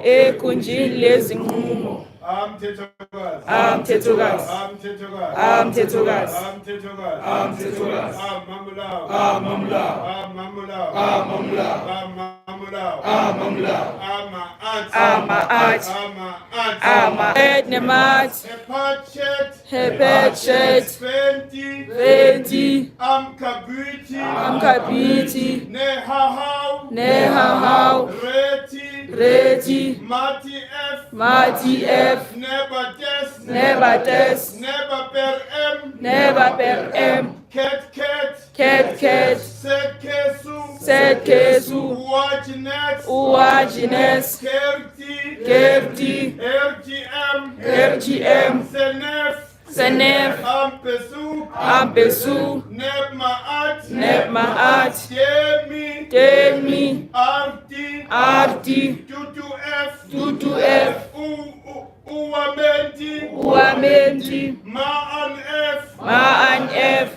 egunjini lezinqumo. Amthethokazi. Hepetshet 20 Amkabiti Nehahau Reti Mati F Nebates Neba per M Ket Setkesu Uwajines Kerti RGM Senef Ampesu Nebmaat Demi Arti Tutu F Uwamenti Maan F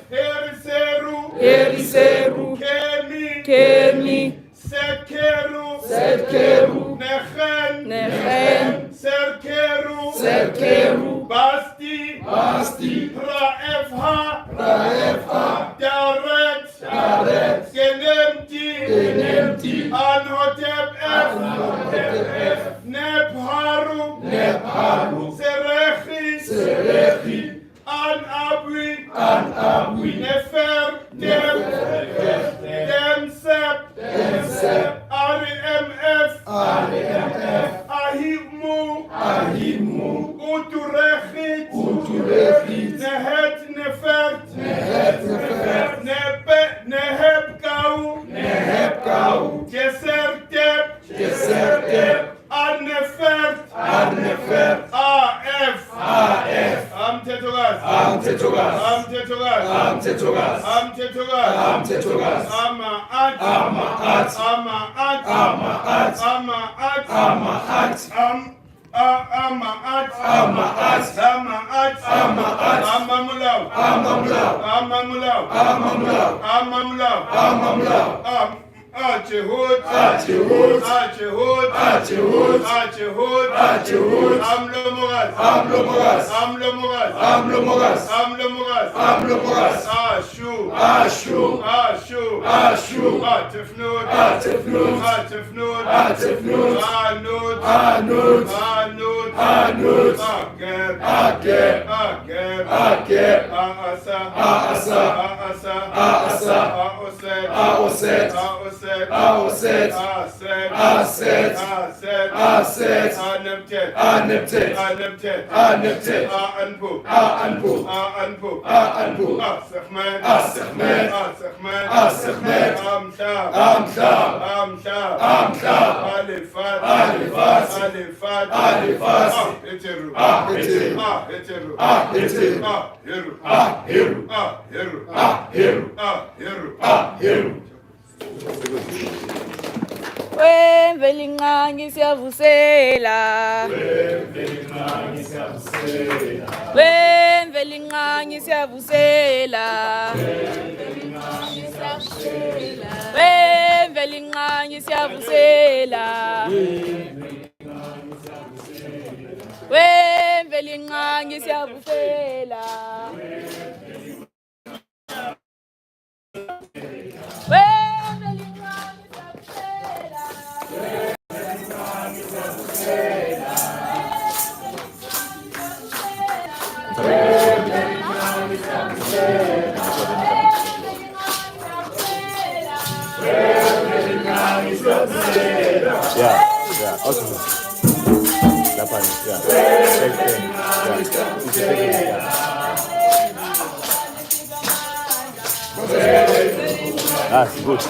Heriseru Kemi Setkeru Nehen Serkeru Basti Raefha Daret Genemti Anhotep F Nepharu Serechi Anabwi Nefer Demsep RMF Ahimu Uturechit Nehet Nefert Nehebkau Gesertep Arnefert AF Amtetogas Achehud, Amlomogas, Ashu, Atefnud, Anud, Ageb, Asa, Aoset, Aneptet, Anpu, Asechmed, Amsha, Alifas, Heru. Wemvelinqangi siyavusela Wemvelinqangi siyavusela Wemvelinqangi siyavusela Wemvelinqangi siyavusela Yeah, awesome. That part, yeah. That's good.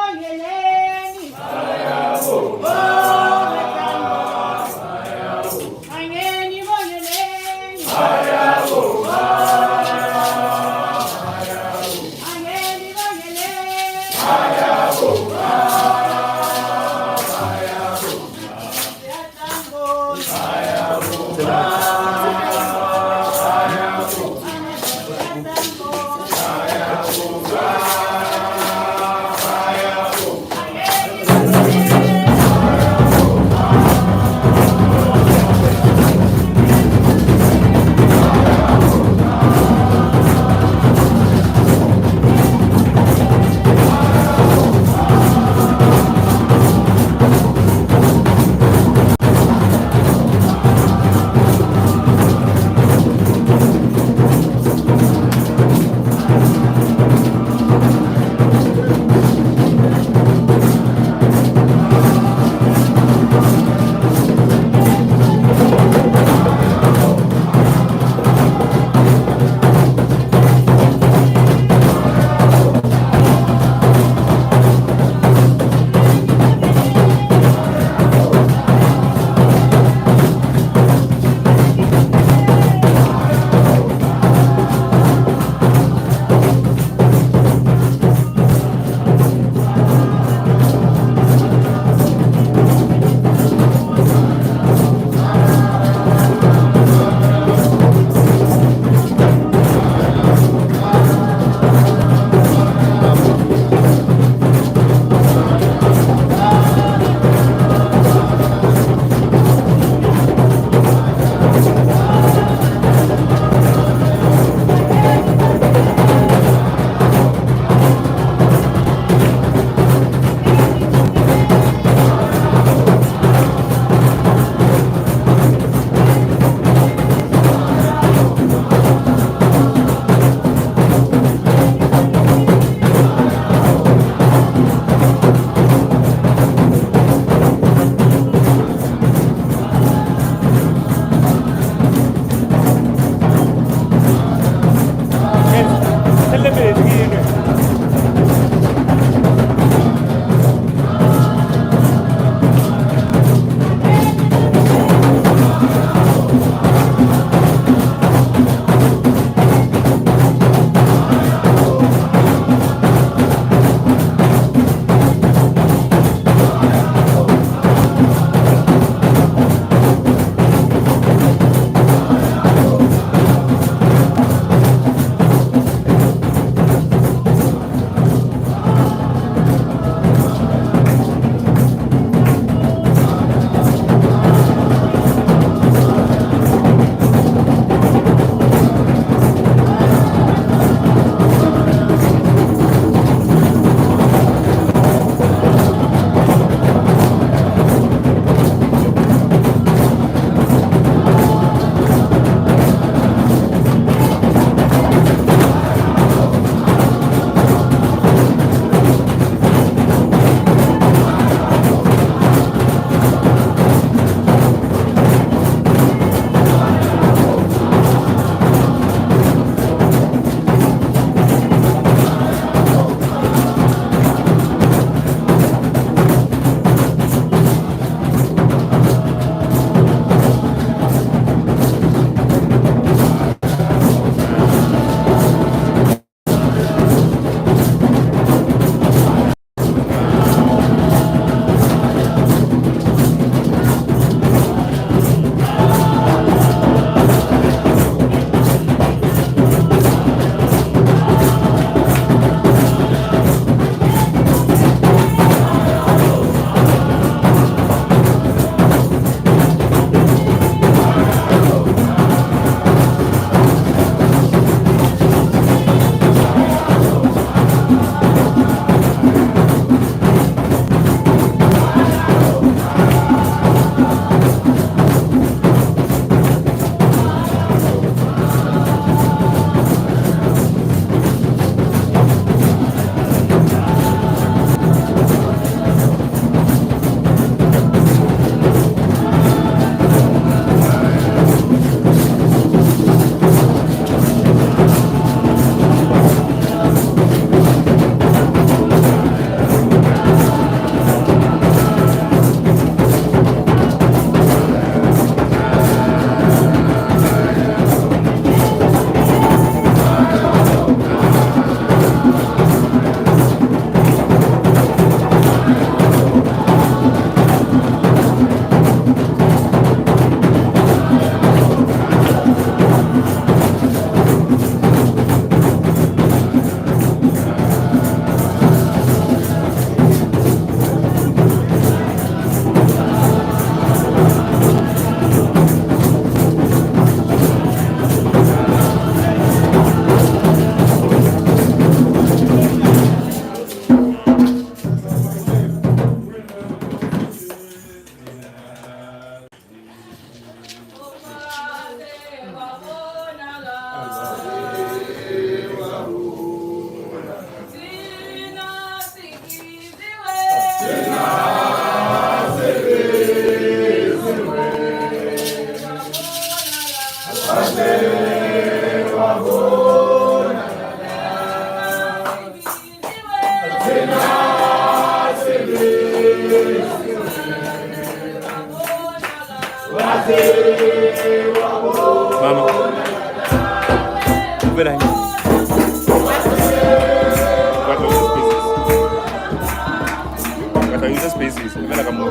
Ayabo, Mama. Uvela nje. Kata user spaces. Uvela kama.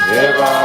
Eva,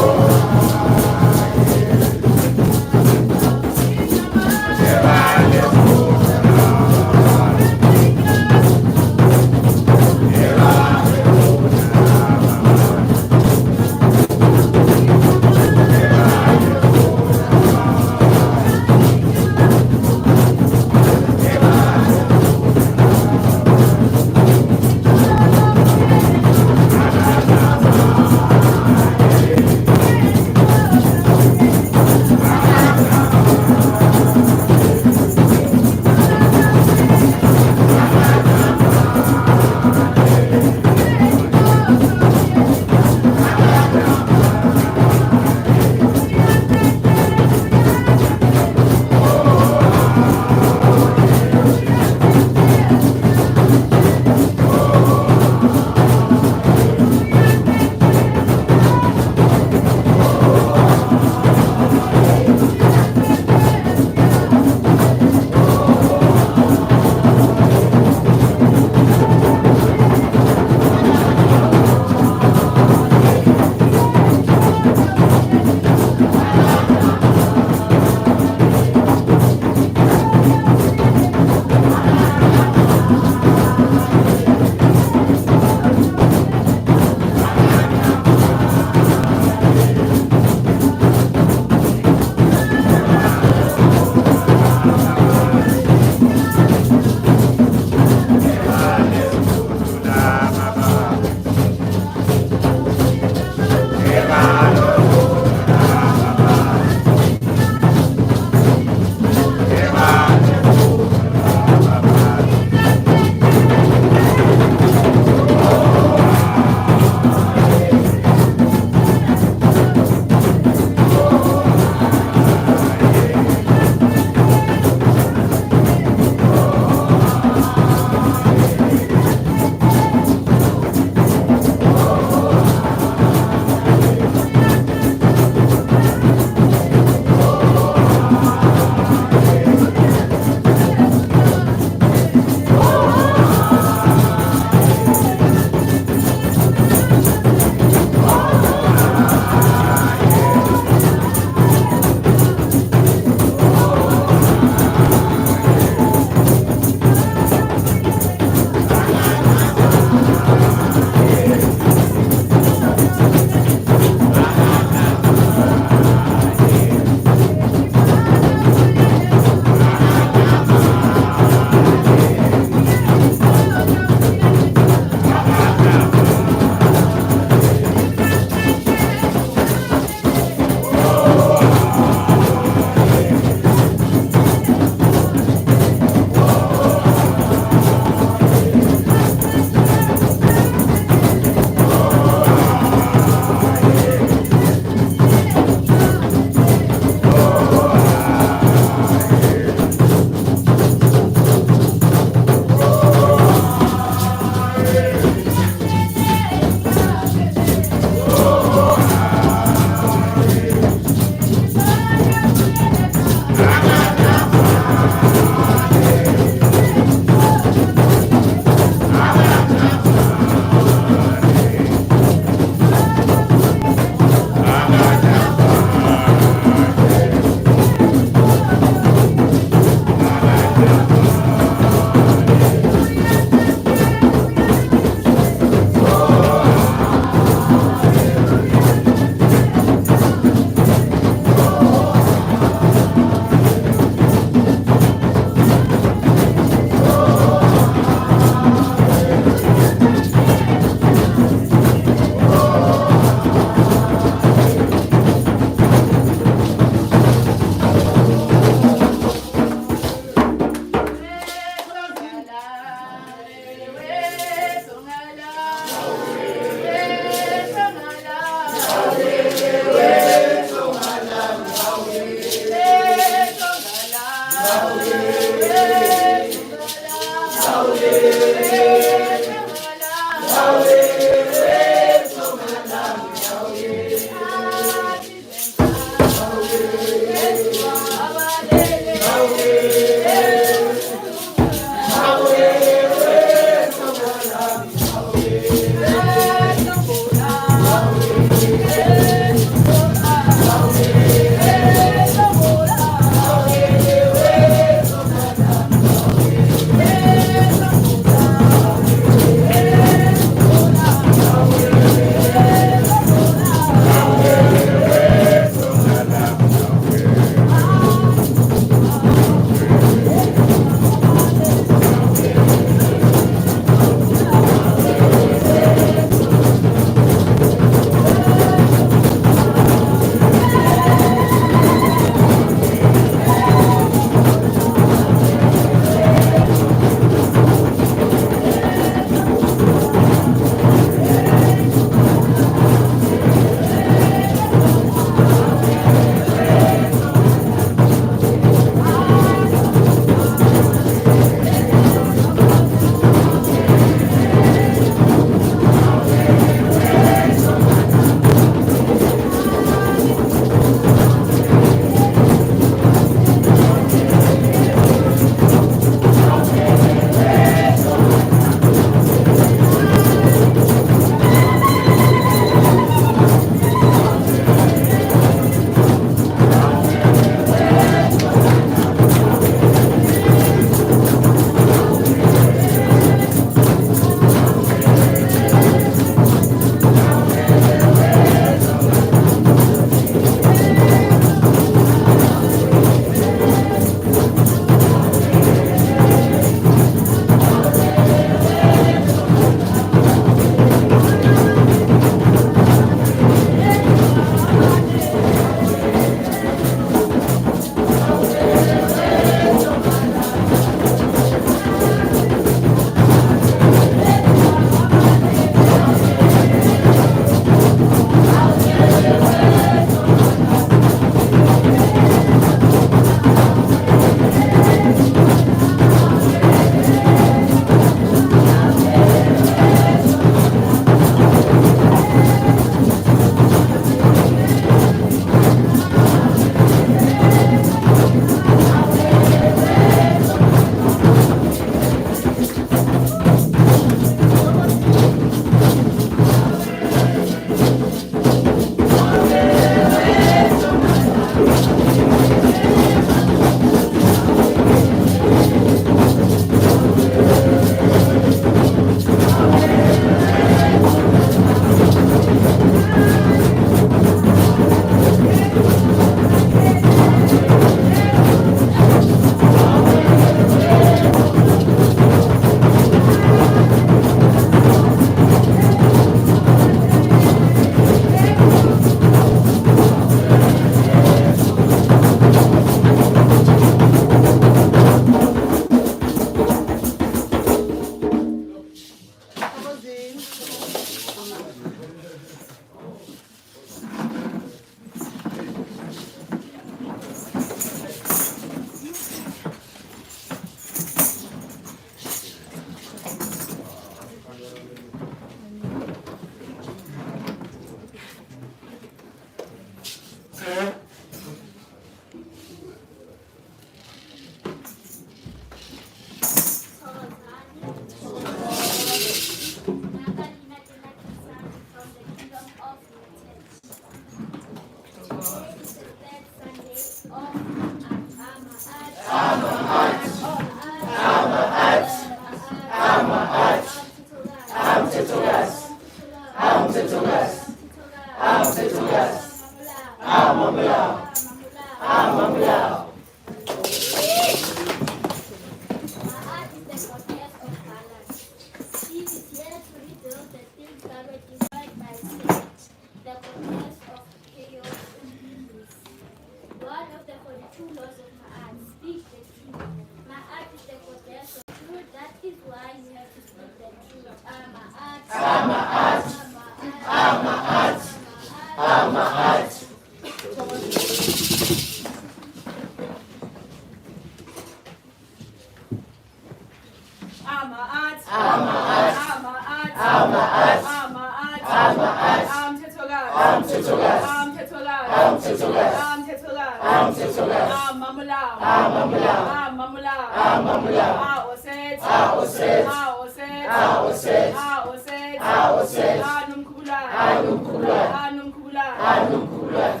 Ama-art. Ama-art. Ama-art. Ama-art. Ama-art. Ama-art. Amthethokaz. Amthethokaz. Amthethokaz. Amthethokaz. Amthethokaz. Amthethokaz. Amamulam. Amamulam. Amamulam. Amamulam. Aoset. Aoset. Aoset. Aoset. Aoset. Aoset. Anumkhululane. Anumkhululane. Anumkhululane. Anumkhululane.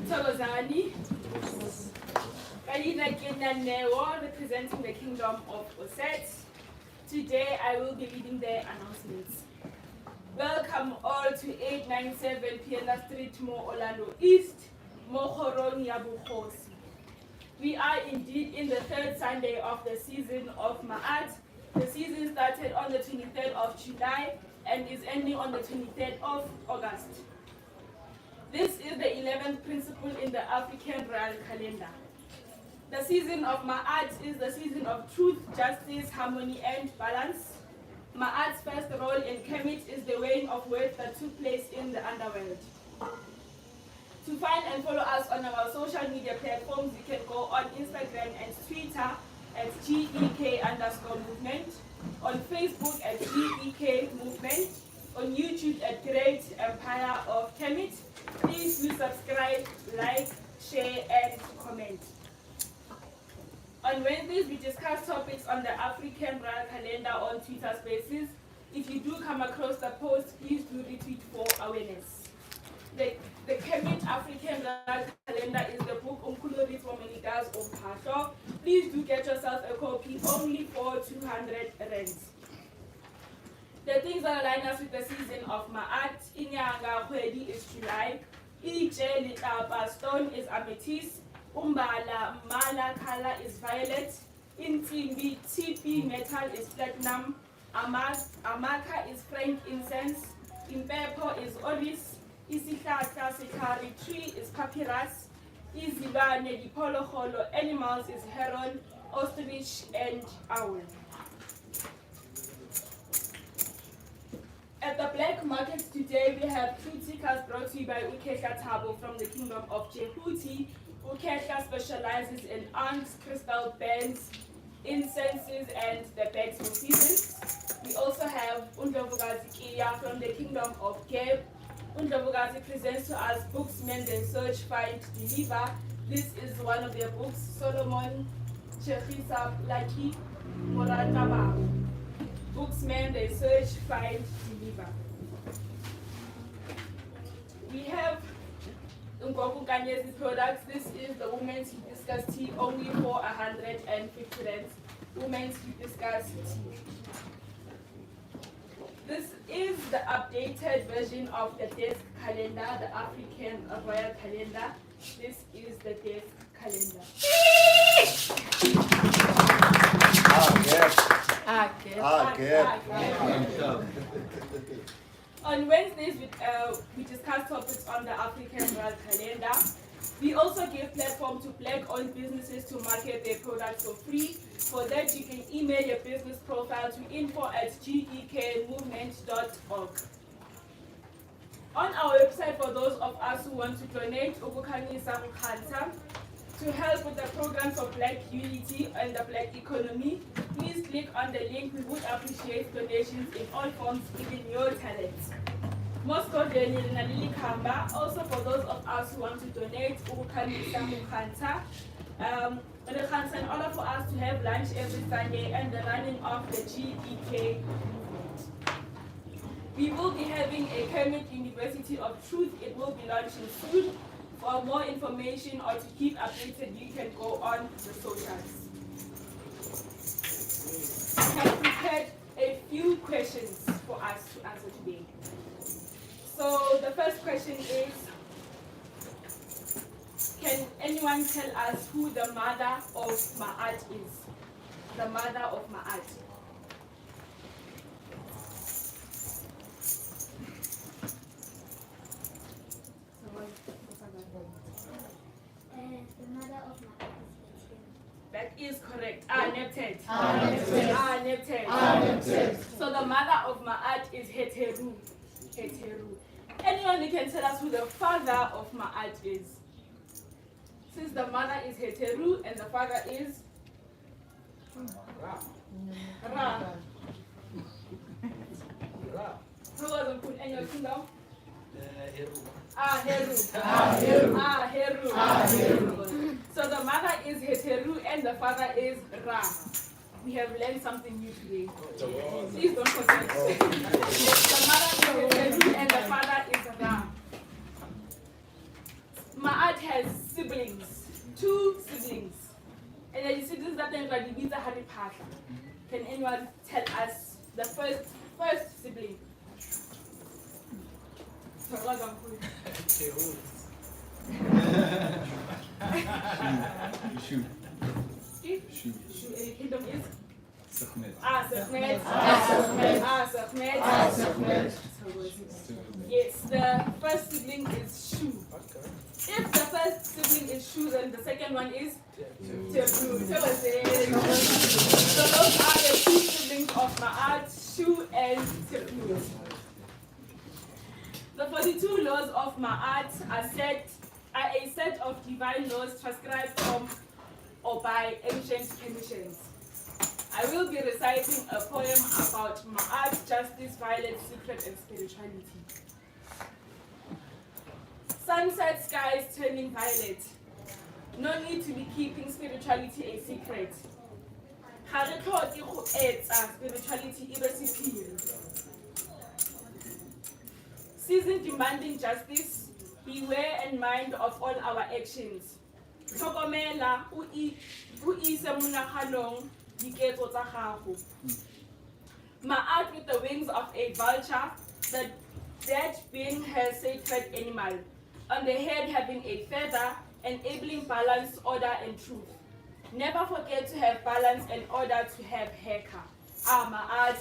Thokozani. Kalina Kinaneo, representing the Kingdom of Oset. Today I will be leading the announcements. Welcome all to 897 Piela Street, Mo Orlando East, Mohoron Yabukhosi. We are indeed in the third Sunday of the season of Ma'at. The season started on the 23rd of July and is ending on the 23rd of August. This is the 11th principle in the African royal calendar. The season of Ma'at is the season of truth, justice, harmony, and balance. Ma'at's first role in Kemet is the weighing of words that took place in the underworld. To find and follow us on our social media platforms, you can go on Instagram and Twitter at GEK_movement, on Facebook at GEK Movement, on YouTube at Great Empire of Kemet. Please do subscribe, like, share, and comment. On Wednesdays, we discuss topics on the African royal calendar on Twitter Spaces. If you do come across the post, please do retweet for awareness. The Kemet African royal calendar is the book Umkhulurit Womanigas of Pasho. Please do get yourself a copy, only for 200 rands. The things that align us with the season of Ma'at, Inyanga Khwedi is July, Ije Litapa stone is amethyst, Umbala Mala color is violet, Intimbi TP metal is platinum, Amaka is frankincense, Impepo is oris, Isihlahla Sikari tree is papyrus, Izilwane Dipolохolo animals is heron, ostrich, and owl. At the black market today, we have truth seekers brought to you by Ukehla Tabo from the Kingdom of Jehuti. Ukehla specializes in onyx, crystal bands, incenses, and the bags for seasons. We also have Undlovukazi Kiya from the Kingdom of Geb. Undlovukazi presents to us books, Men They Search, Find, Deliver. This is one of their books, Solomon Chechisa Laki Morataba. Books, Men They Search, Find, Deliver. We have Ngoku Kanye's products. This is the Women's Hibiscus Tea, only for 150 rands. Women's Hibiscus Tea. This is the updated version of the desk calendar, the African royal calendar. This is the desk calendar. On Wednesdays, we discuss topics on the African royal calendar. We also give platform to black-owned businesses to market their products for free. For that, you can email your business profile to info@gekmovement.org. On our website, for those of us who want to donate, to help with the programs of Black Unity and the Black economy, please click on the link. We would appreciate donations in all forms, given your talents. Moscow also for those of us who want to donate, in order for us to have lunch every Sunday and the running of the GEK. We will be having a Kemet University of Truth. It will be launching soon. For more information or to keep updated, you can go on the socials. I have prepared a few questions for us to answer today. So the first question is, can anyone tell us who the mother of Ma'at is? The mother of Ma'at. The mother of Ma'at is That is correct. Neptet. Neptet. So the mother of Ma'at is Heteru. Anyone who can tell us who the father of Ma'at is? Since the mother is Heteru and the father is Ra. Who was the put in your kingdom? Heru. Heru. So the mother is Heteru and the father is Ra. We have learned something new today. Please don't forget. The mother is Heteru and the father is Ra. Ma'at has siblings, 2 siblings. And then you see this is that thing like the Vita Hari Pasha. Can anyone tell us the first sibling? Shoot. Kingdom is? Sachmet. Sachmet. Yes, the first sibling is Shu. If the first sibling is Shu, then the second one is Teru. So those are the 2 siblings of Ma'at, Shu and Teru. The 42 laws of Ma'at are a set of divine laws transcribed from or by ancient traditions. I will be reciting a poem about Ma'at, justice, violence, secret, and spirituality. Sunset skies turning violet. No need to be keeping spirituality a secret. Spirituality is a secret. Season demanding justice, beware and mind of all our actions. Tlhokomela o ise monaganong diketso tsa gago. Ma'at with the wings of a vulture, the dead being her sacred animal. On the head having a feather, enabling balance, order, and truth. Never forget to have balance in order to have heka. Ma'at.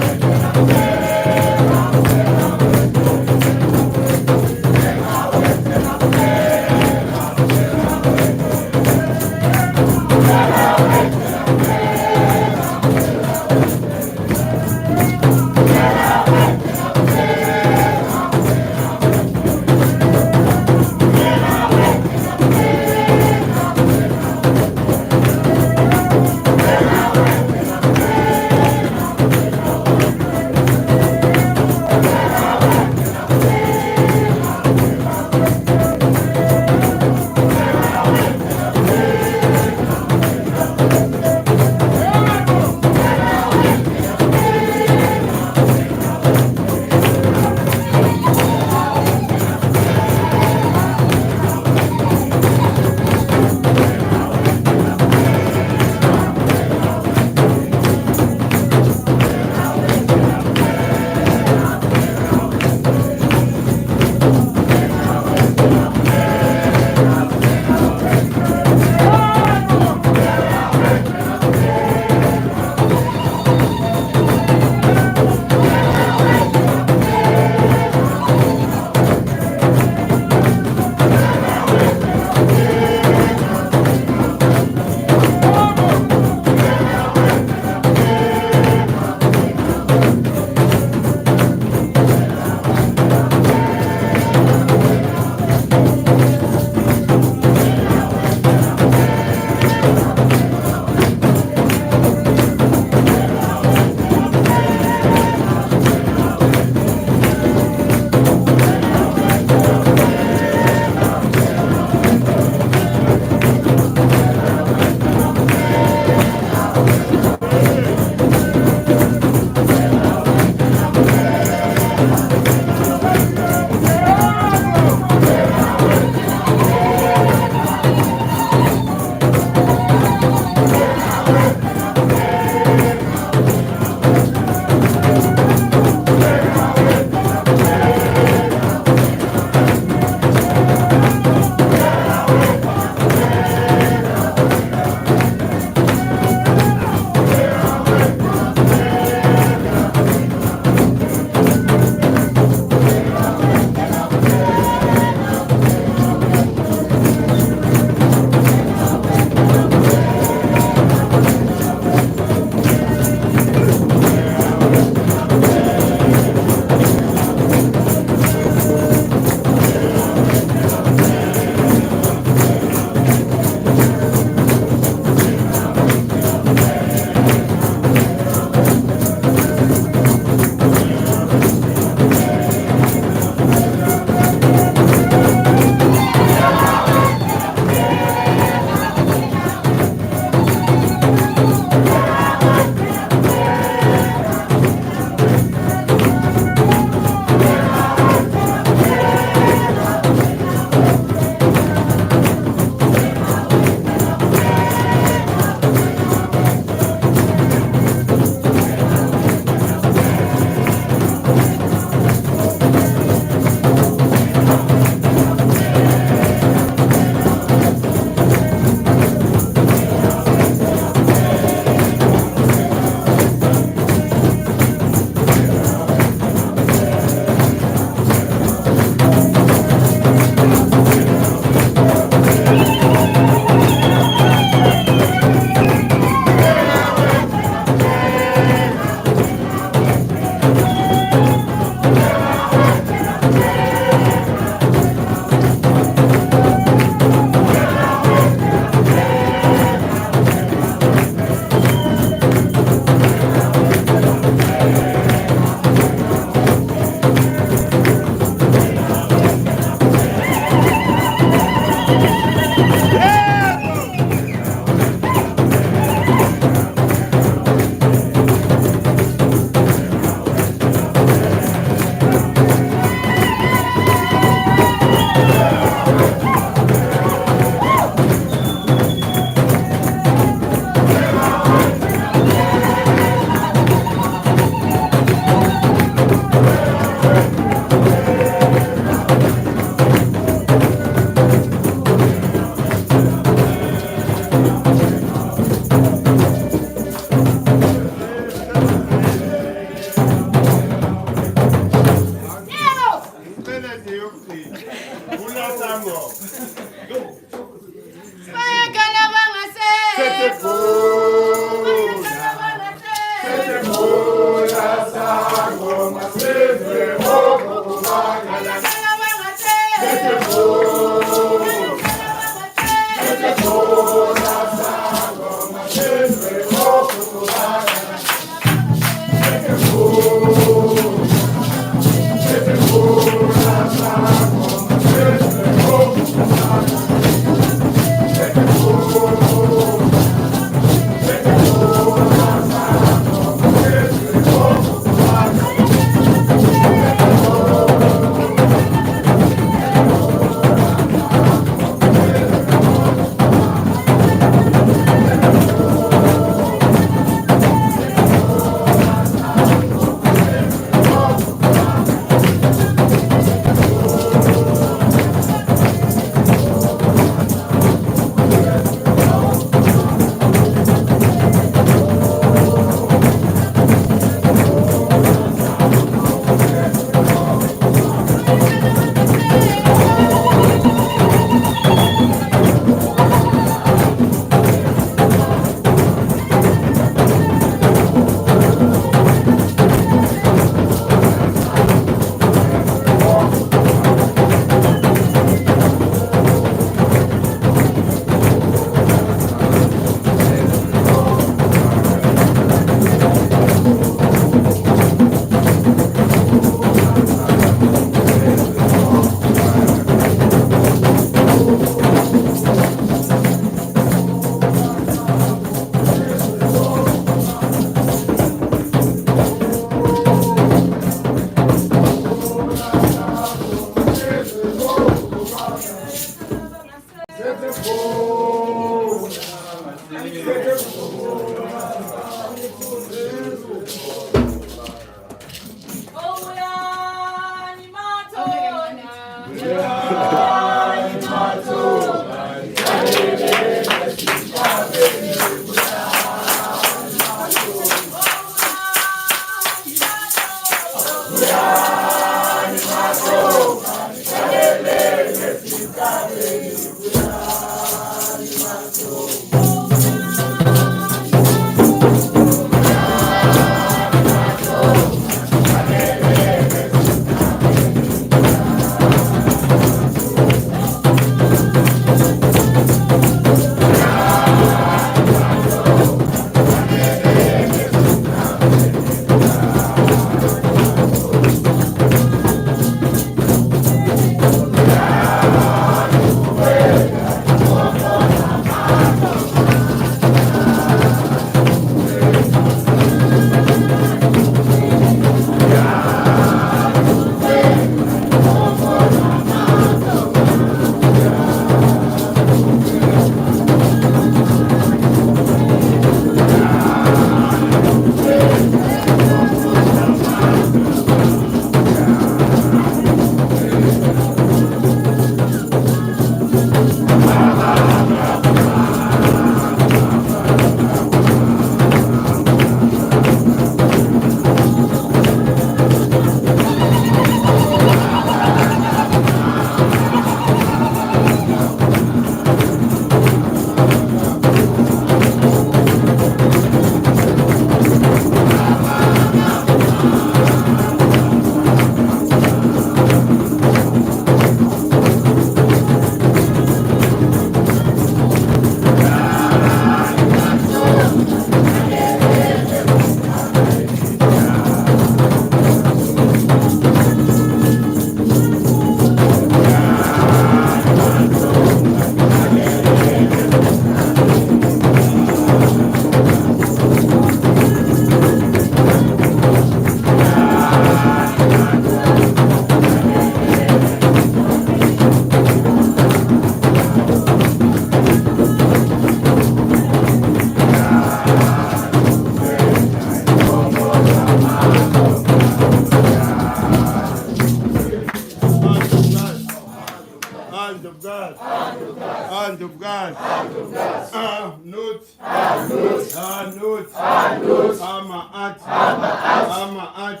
Ama-at.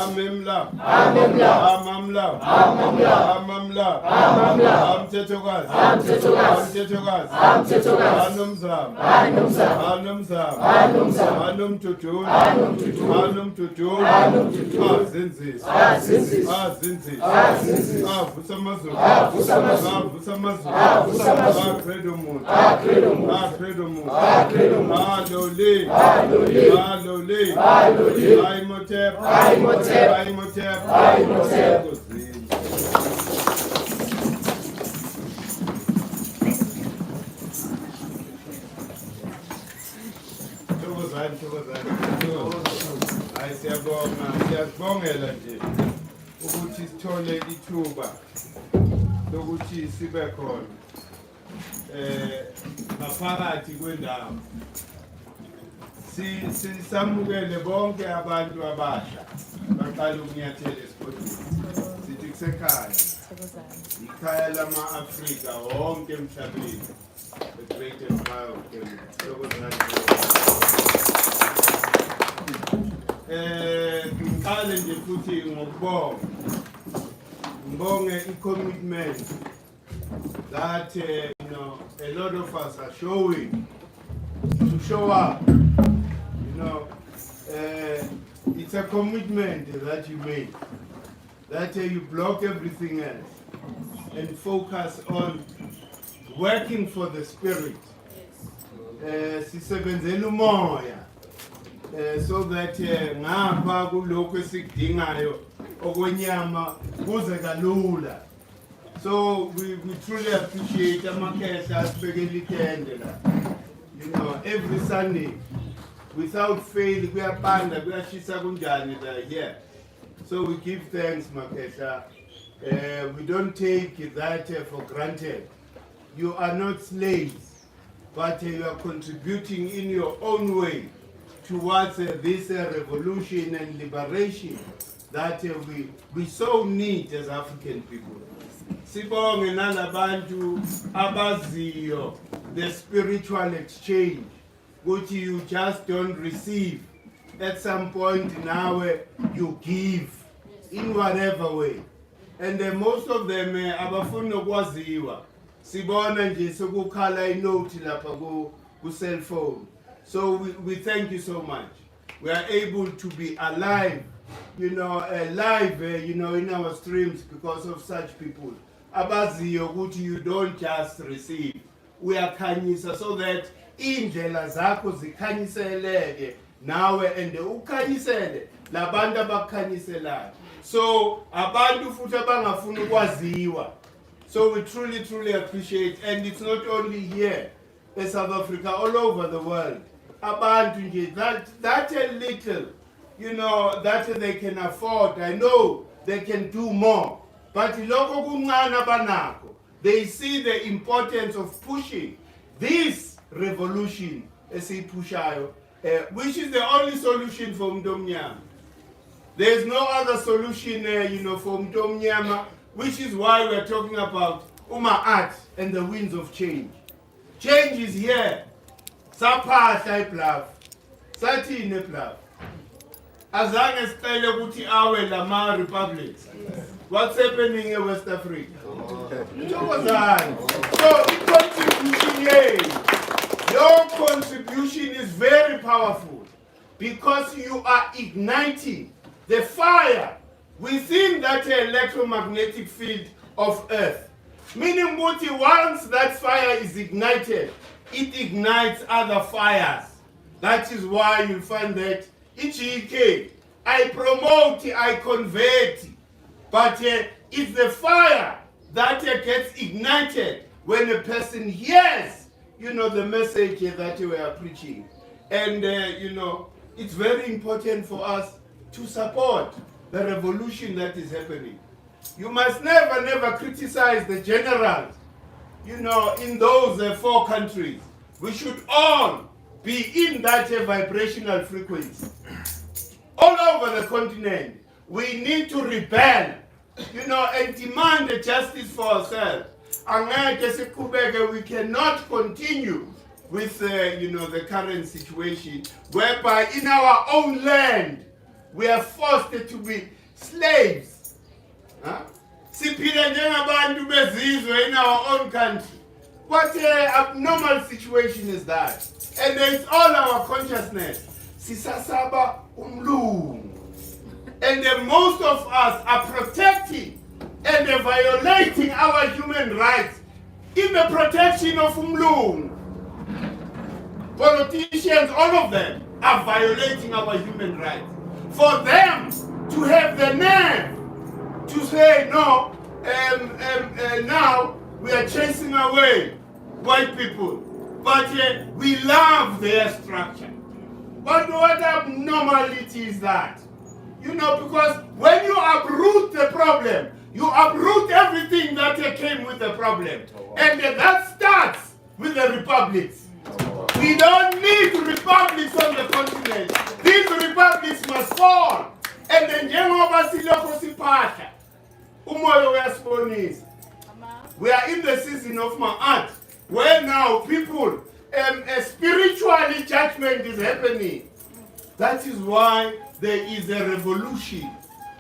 Amemla. Amamla. Amthethokazi. Anomzamo. Anomthuthuni. Azinzisa. Avusa amazulu. Aqeda umuntu. Halole. Imhotep. Thokozani. Hayi siyabongela nje ukuthi sithole ithuba lokuthi sibe khona ngaphakathi kwendawo. Samukele bonke abantu abasha baqala ukunyathela esigodini. Sithi kusekhaya. Ikhaya lama-Afrika wonke emhlabeni. The great empire of Kenya. Ngiqale nje futhi ngibonge i-commitment that a lot of us are showing to show up. It's a commitment that you made, that you block everything else and focus on working for the spirit. Sisebenzela umoya so that ngapha kulokho esikudingayo okwenyama kuze kalula. So we truly appreciate amakhehla asibekela itende la. Every Sunday without fail kuyabanda kuyashisa kunjani la here. So we give thanks makhehla. We don't take that for granted. You are not slaves, but you are contributing in your own way towards this revolution and liberation that we so need as African people. Sibonge nalabantu abaziyo the spiritual exchange, which you just don't receive. At some point now you give in whatever way. And most of them abafuna ukwaziwa. Sibona nje sokukhala inote lapha ku cell phone. So we thank you so much. We are able to be alive, live, in our streams because of such people. Abaziyo ukuthi you don't just receive. We are khanyisa so that indlela zakho zikhanyiseleke nawe and ukhanyisele labantu abakhanyiselayo. So abantu futhi abangafuna ukwaziwa. So we truly appreciate, and it's not only here in South Africa, all over the world. Abantu nje that a little, that they can afford. I know they can do more, but lokho kuncane abanakho. They see the importance of pushing this revolution esiyipushayo, which is the only solution for Mntomnyama. There is no other solution, for Mntomnyama, which is why we are talking about Uma-at and the winds of change. Change is here. Saphahla iblavu. Sathini iblavu. Azange sicele ukuthi awe lama republics. What's happening in West Africa? So contribution here. Your contribution is very powerful because you are igniting the fire within that electromagnetic field of Earth. Meaning, once that fire is ignited, it ignites other fires. That is why you find that EGK, I promote, I convert, but it's the fire that gets ignited when a person hears, the message that we are preaching. And, it's very important for us to support the revolution that is happening. You must never criticize the generals, in those 4 countries. We should all be in that vibrational frequency. All over the continent, we need to rebel, and demand justice for ourselves. We cannot continue with, the current situation, whereby in our own land, we are forced to be slaves. Siphila njengabantu bezizwe in our own country. What an abnormal situation is that? And it's all our consciousness. Sisasaba umlungu. And most of us are protecting and violating our human rights in the protection of umlungu. Politicians, all of them, are violating our human rights. For them to have the nerve to say, no, now we are chasing away white people, but we love their structure. But what abnormality is that? You know, because when you uproot the problem, you uproot everything that came with the problem. And that starts with the republics. We don't need republics on the continent. These republics must fall. And then we are in the season of Ma'at, where now people, a spiritually judgment is happening. That is why there is a revolution,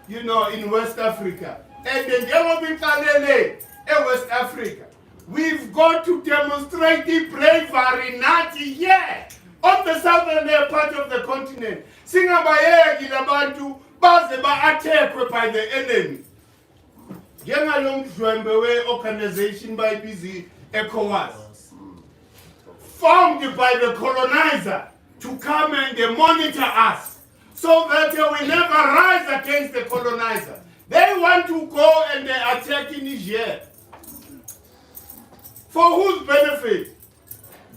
you know, in West Africa. And then in West Africa, we've got to demonstrate the bravery not here on the southern part of the continent. Singabayeki labantu baze ba-attackwe by the enemy. Njengalomdlwembe organization by busy ECOWAS, formed by the colonizer to come and monitor us, so that we never rise against the colonizer. They want to go and attack in Niger. For whose benefit?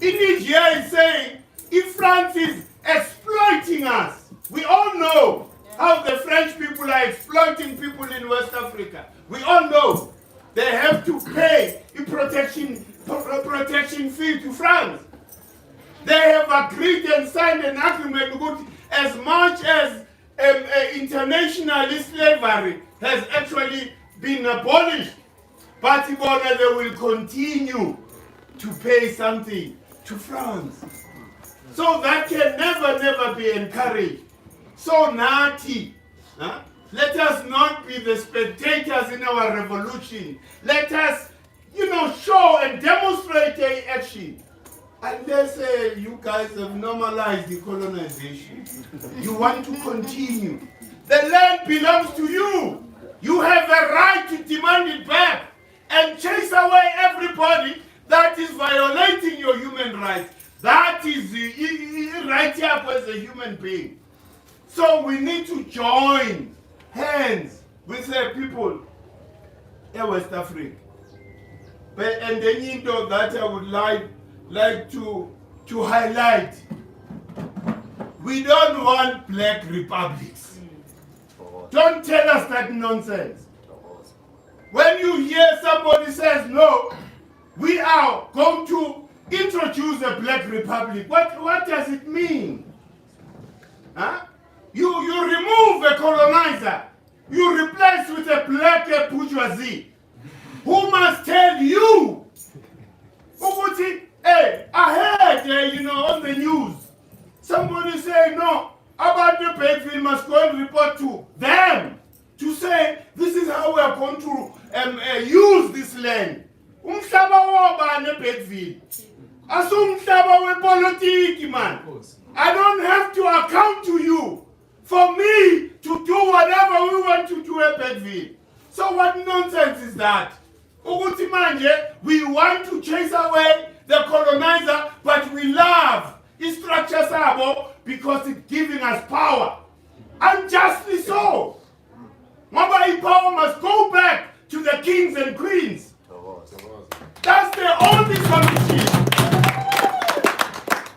In Niger is saying, if France is exploiting us, we all know how the French people are exploiting people in West Africa. We all know they have to pay a protection fee to France. They have agreed and signed an agreement with as much as international slavery has actually been abolished. But they will continue to pay something to France. So that can never be encouraged. So naughty. Let us not be the spectators in our revolution. Let us, show and demonstrate a action. Unless you guys have normalized decolonization, you want to continue. The land belongs to you. You have a right to demand it back and chase away everybody that is violating your human rights. That is right up as a human being. So we need to join hands with the people in West Africa. And the need that I would like to highlight. We don't want black republics. Don't tell us that nonsense. When you hear somebody says, no, we are going to introduce a black republic, what does it mean? You remove a colonizer, you replace with a black bourgeoisie, who must tell you, hey, I heard, on the news, somebody saying, no, about the Bedville must go and report to them to say, this is how we are going to use this land. Umhlaba wobani Bedville. Asumhlaba wepolitiki, man. I don't have to account to you for me to do whatever we want to do at Bedville. So what nonsense is that? Ukuthi manje, we want to chase away the colonizer, but we love its structure sabo because it's giving us power. Unjustly so. Mobile power must go back to the kings and queens. That's the only solution.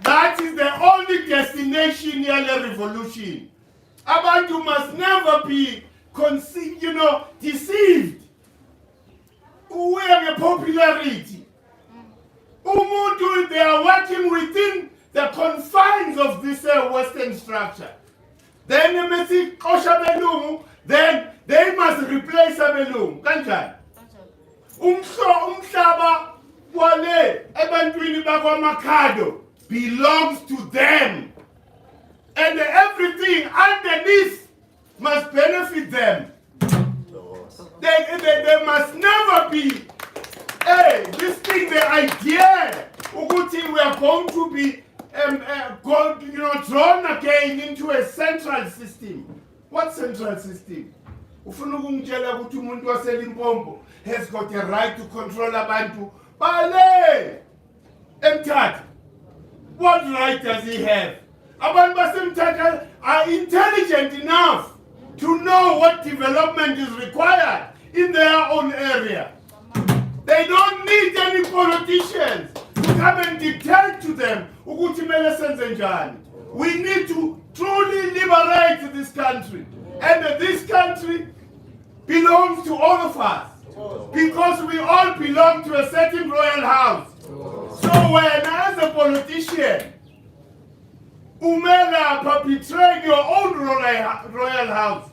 That is the only destination in the revolution. Abantu must never be deceived. We have a popularity. Umuntu, they are working within the confines of this Western structure. Then they must replace Abelum. Kanjani? Umhlaba wale ebantwini bakwaMakhado belongs to them. And everything underneath them. They must never be, hey, this thing, the idea, Uguti, we are going to be drawn again into a central system. What central system? Ufuna ukungitshela ukuthi umuntu waseLimpopo has got a right to control abantu. Bale! Emthatha. What right does he have? Abantu baseMthatha are intelligent enough to know what development is required in their own area. They don't need any politicians to come and dictate to them ukuthi kumele senze njani. We need to truly liberate this country. And this country belongs to all of us. Because we all belong to a certain royal house. So when as a politician, umela perpetrate your own royal house.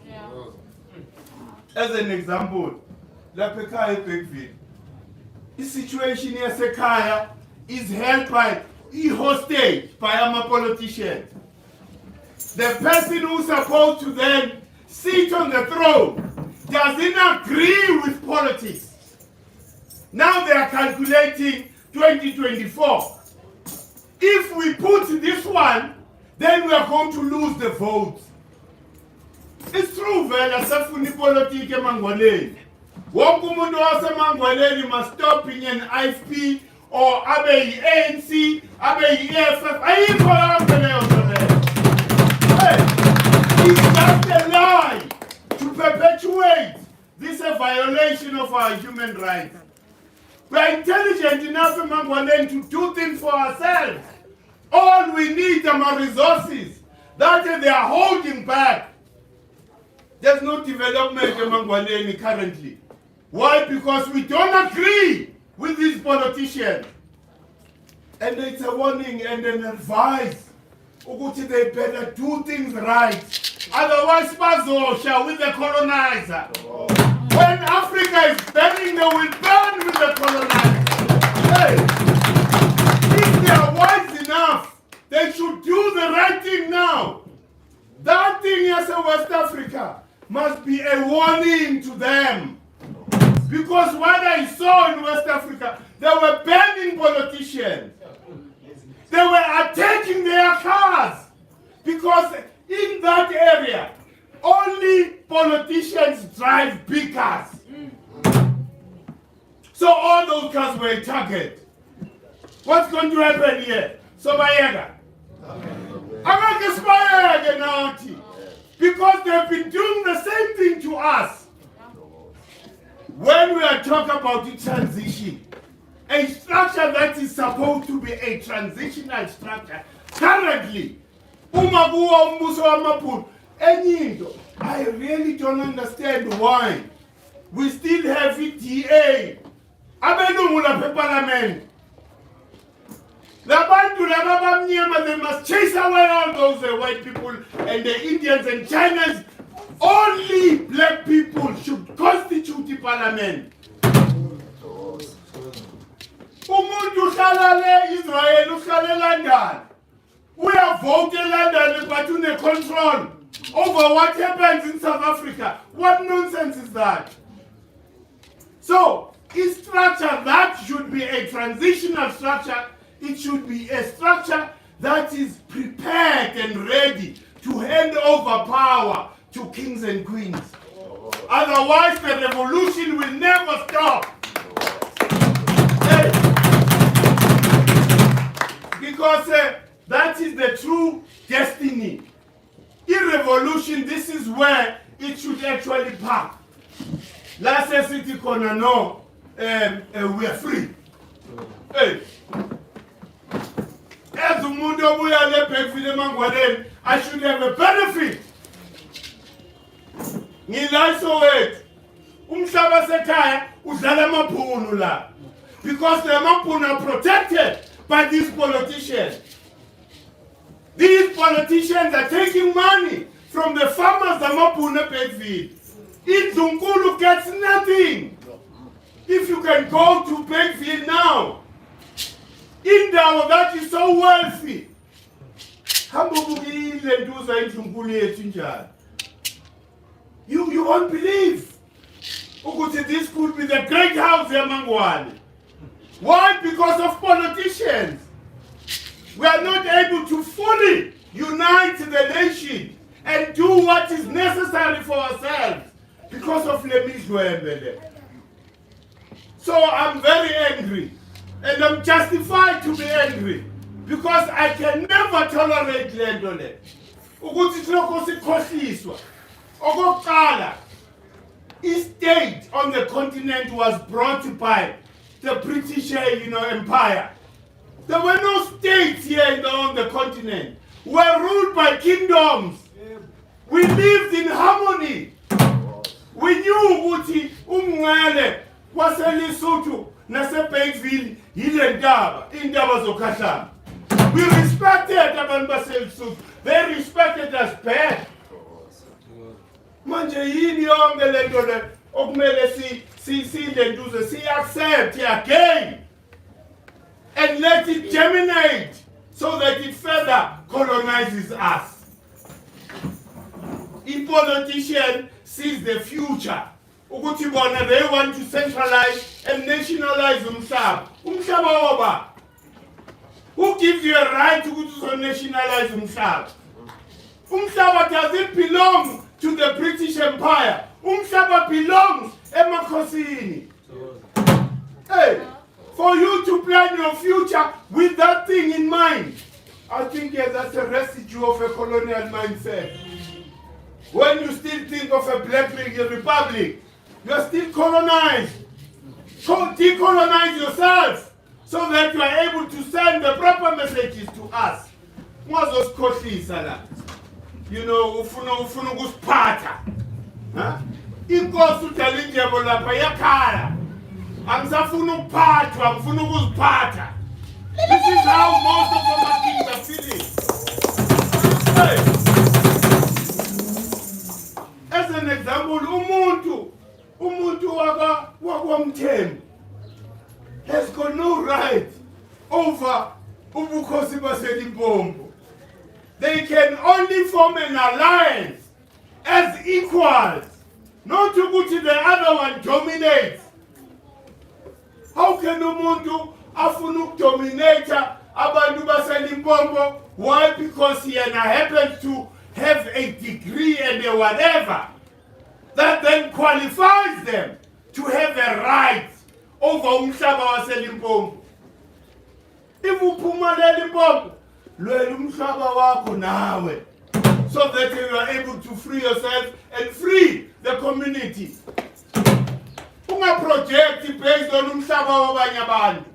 As an example, lapha ekhaya eBergville, the situation yasekhaya is held by hostage by our politicians. The person who's supposed to then sit on the throne doesn't agree with politics. Now they are calculating 2024. If we put this one, then we are going to lose the votes. It's true, vela safuni politiki emangwaleni. Wonke umuntu wasemangwaleni must stop being an IFP or abe yi-ANC, abe yi-EFF. Ayikho yonke leyo nto leyo. Hey, it's just a lie to perpetuate this a violation of our human rights. We are intelligent enough emangwaleni to do things for ourselves. All we need are resources that they are holding back. There's no development among Waleni currently. Why? Because we don't agree with these politicians. And it's a warning and an advice. Ukuthi they better do things right. Otherwise, bazosha with the colonizer. When Africa is burning, they will burn with the colonizer. Hey, if they are wise enough, they should do the right thing now. That thing as a West Africa must be a warning to them. Because what I saw in West Africa, they were banning politicians. They were attacking their cars. Because in that area, only politicians drive big cars. So all those cars were targeted. What's going to happen here? So Bayega. Because they've been doing the same thing to us. When we are talking about the transition, a structure that is supposed to be a transitional structure, currently, I really don't understand why we still have ETA. Parliament. They must chase away all those white people and the Indians and Chinese. Only black people should constitute the parliament. Umuntu uhlala Israel, uhlala London. We are voting London, but you need control over what happens in South Africa. What nonsense is that? So, a structure that should be a transitional structure. It should be a structure that is prepared and ready to hand over power to kings and queens. Otherwise, the revolution will never stop. Because that is the true destiny. In revolution, this is where it should actually park. Last city corner, no, we are free. Hey. As a I should have a benefit. Because the Mapuna are protected by these politicians. These politicians are taking money from the farmers of Mapuna Bedville. Zungulu gets nothing. If you can go to Bedville now, Indawo that is so wealthy. You you won't believe. Ukuthi this could be the great house Yamangwane. Why? Because of politicians. We are not able to fully unite the nation and do what is necessary for ourselves because of Lemishwembele. So I'm very angry, and I'm justified to be angry because I can never tolerate Lendole. Ukuthi silokho sikhohliswa. Okokuqala, each state on the continent was brought by the British, Empire. There were no states here on the continent. We were ruled by kingdoms. We lived in harmony. We knew ukuthi umngcele waseLesotho naseBayville yilendaba, indaba zokhahlana. We respected abantu baseLesotho. They respected us back. Manje yini yonke lento le okumele silentuze si accept again and let it germinate so that it further colonizes us. A politician sees the future. Ukuthi bona they want to centralize and nationalize umhlaba. Umhlaba woba. Who gives you a right to nationalize umhlaba? Umhlaba doesn't belong to the British Empire. Umhlaba belongs emakhosini. Hey, for you to plan your future with that thing in mind, I think that's a residue of a colonial mindset. When you still think of a black republic, you're still colonized. Decolonize yourself so that you are able to send the proper messages to us. Ufuna ukusiphatha. Inkosi udala indlebo lapha yakhala. Angisafuna ukuphathwa, ngifuna ukuziphatha. This is how most of our kings are feeling. Hey. As an example, umuntu wakwamthembu has got no right over ubukhosi baseLimpopo. They can only form an alliance as equals, not ukuthi the other one dominates. How can umuntu afuna ukudominate abantu baseLimpopo? Why? Because he happens to have a degree and a whatever that then qualifies them to have a right over umhlaba waseLimpopo. If uphuma leLimpopo, lwela umhlaba wakho nawe, so that you are able to free yourself and free the community. Unga project based on umhlaba wabanye abantu.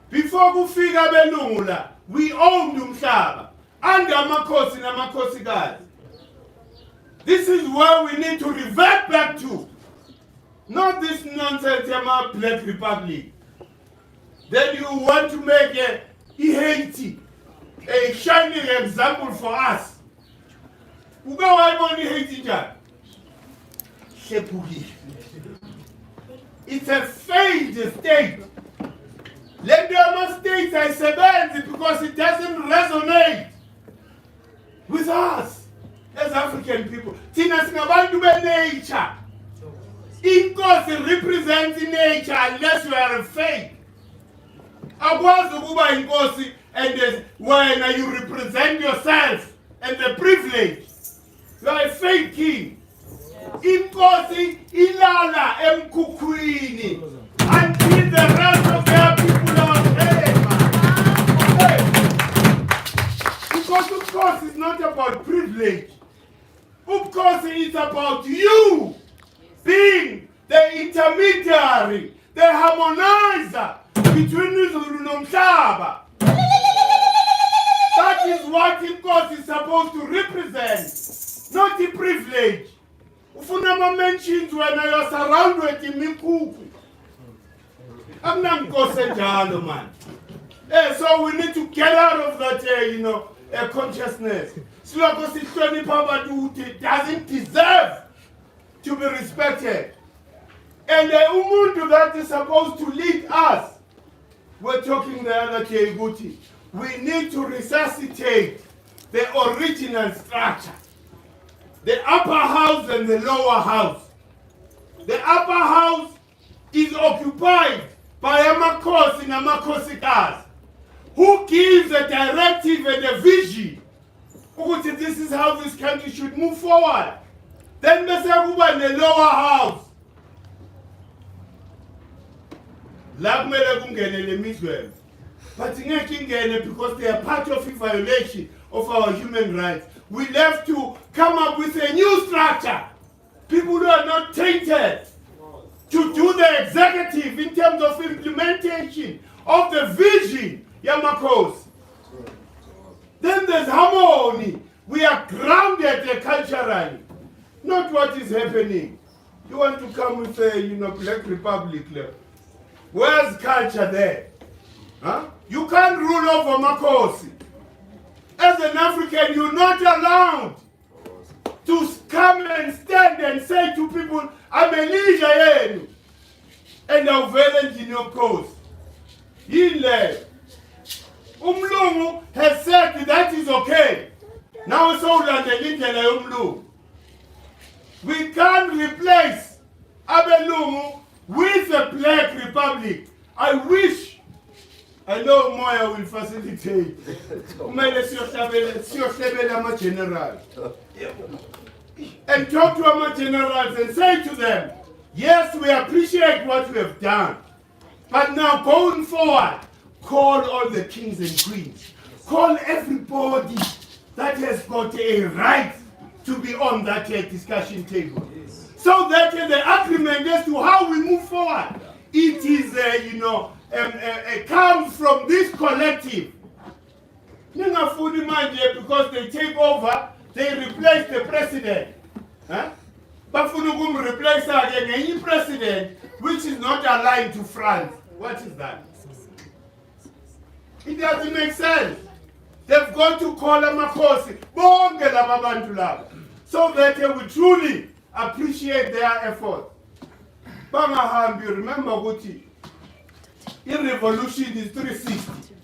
Before kufika belungu la, we owned umhlaba under amakhosi namakhosikazi. This is where we need to revert back to. Not this nonsense about Black Republic. Then you want to make Haiti a shining example for us. It's a failed state. Let the other states I say because it doesn't resonate with us as African people. Tina singabantu be-nature. Inkosi represents nature unless you are a fake. Akwazi ukuba inkosi and when you represent yourself and the privilege. You are a fake king. Inkosi ilala emkhukhwini until the rest of their people are dead. Because of course it's not about privilege. Of course it's about you being the intermediary, the harmonizer between Zulu and Umhlaba. That is what inkosi is supposed to represent, not the privilege. Ufuna mentions when you are surrounded in Mikuku. I'm not Nkosi man. So we need to get out of that, consciousness. It doesn't deserve to be respected. And the umuntu that is supposed to lead us, we're talking the other day, Guti. We need to resuscitate the original structure. the upper house and the lower house. The upper house is occupied by amakhosi namakhosikazi who gives a directive and a vision. This is how this country should move forward. Then bese kuba in the lower house. La kumele kungene le mizwe. But ngeke ingene because they are part of a violation of our human rights. We have to come up with a new structure. People who are not tainted to do the executive in terms of implementation of the vision, Yamakos. Then there's harmony. We are grounded culturally. Not what is happening. You want to come with a Black Republic. Where's culture there? Huh? You can't rule over Makosi. As an African, you're not allowed to come and stand and say to people, I'm a leader and I'm very in your cause. Umlungu has said that is okay. Now it's all under Umlungu. We can't replace Abelungu with a Black Republic. I wish, I know Moya will facilitate. General. And talk to our generals and say to them, yes, we appreciate what we have done. But now going forward, call all the kings and queens. Call everybody that has got a right to be on that discussion table. So that the agreement as to how we move forward, it is, comes from this collective. Because they take over, they replace the president. But Funugum replace again any president which is not aligned to France. What is that? It doesn't make sense. They've got to call them a Makosi, so that they will truly appreciate their effort. Bangaham, you remember Guti? In revolution is 360.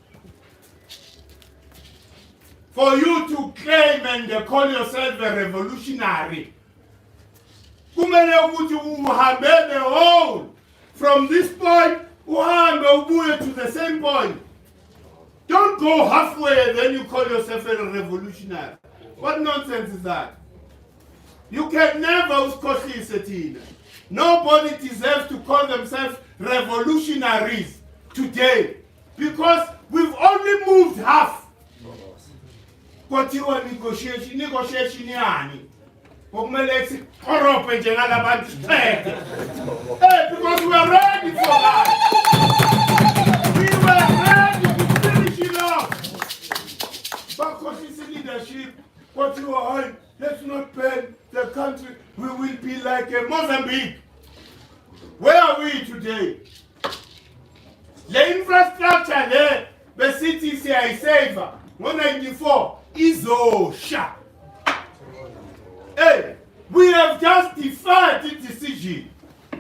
For you to claim and call yourself a revolutionary, kumele ukuthi uhambe the whole from this point uhambe ubuye to the same point. Don't go halfway and then you call yourself a revolutionary. What nonsense is that? You can never uskhohlise. Nobody deserves to call themselves revolutionaries today because we've only moved half. What you want negotiation yani? Because we are ready for that. We were ready to finish it off. But because it's leadership, what you are, let's not pen the country. We will be like a Mozambique. Where are we today? The infrastructure there, the cities here is safer. 194 is Osha. Hey, we have just deferred the decision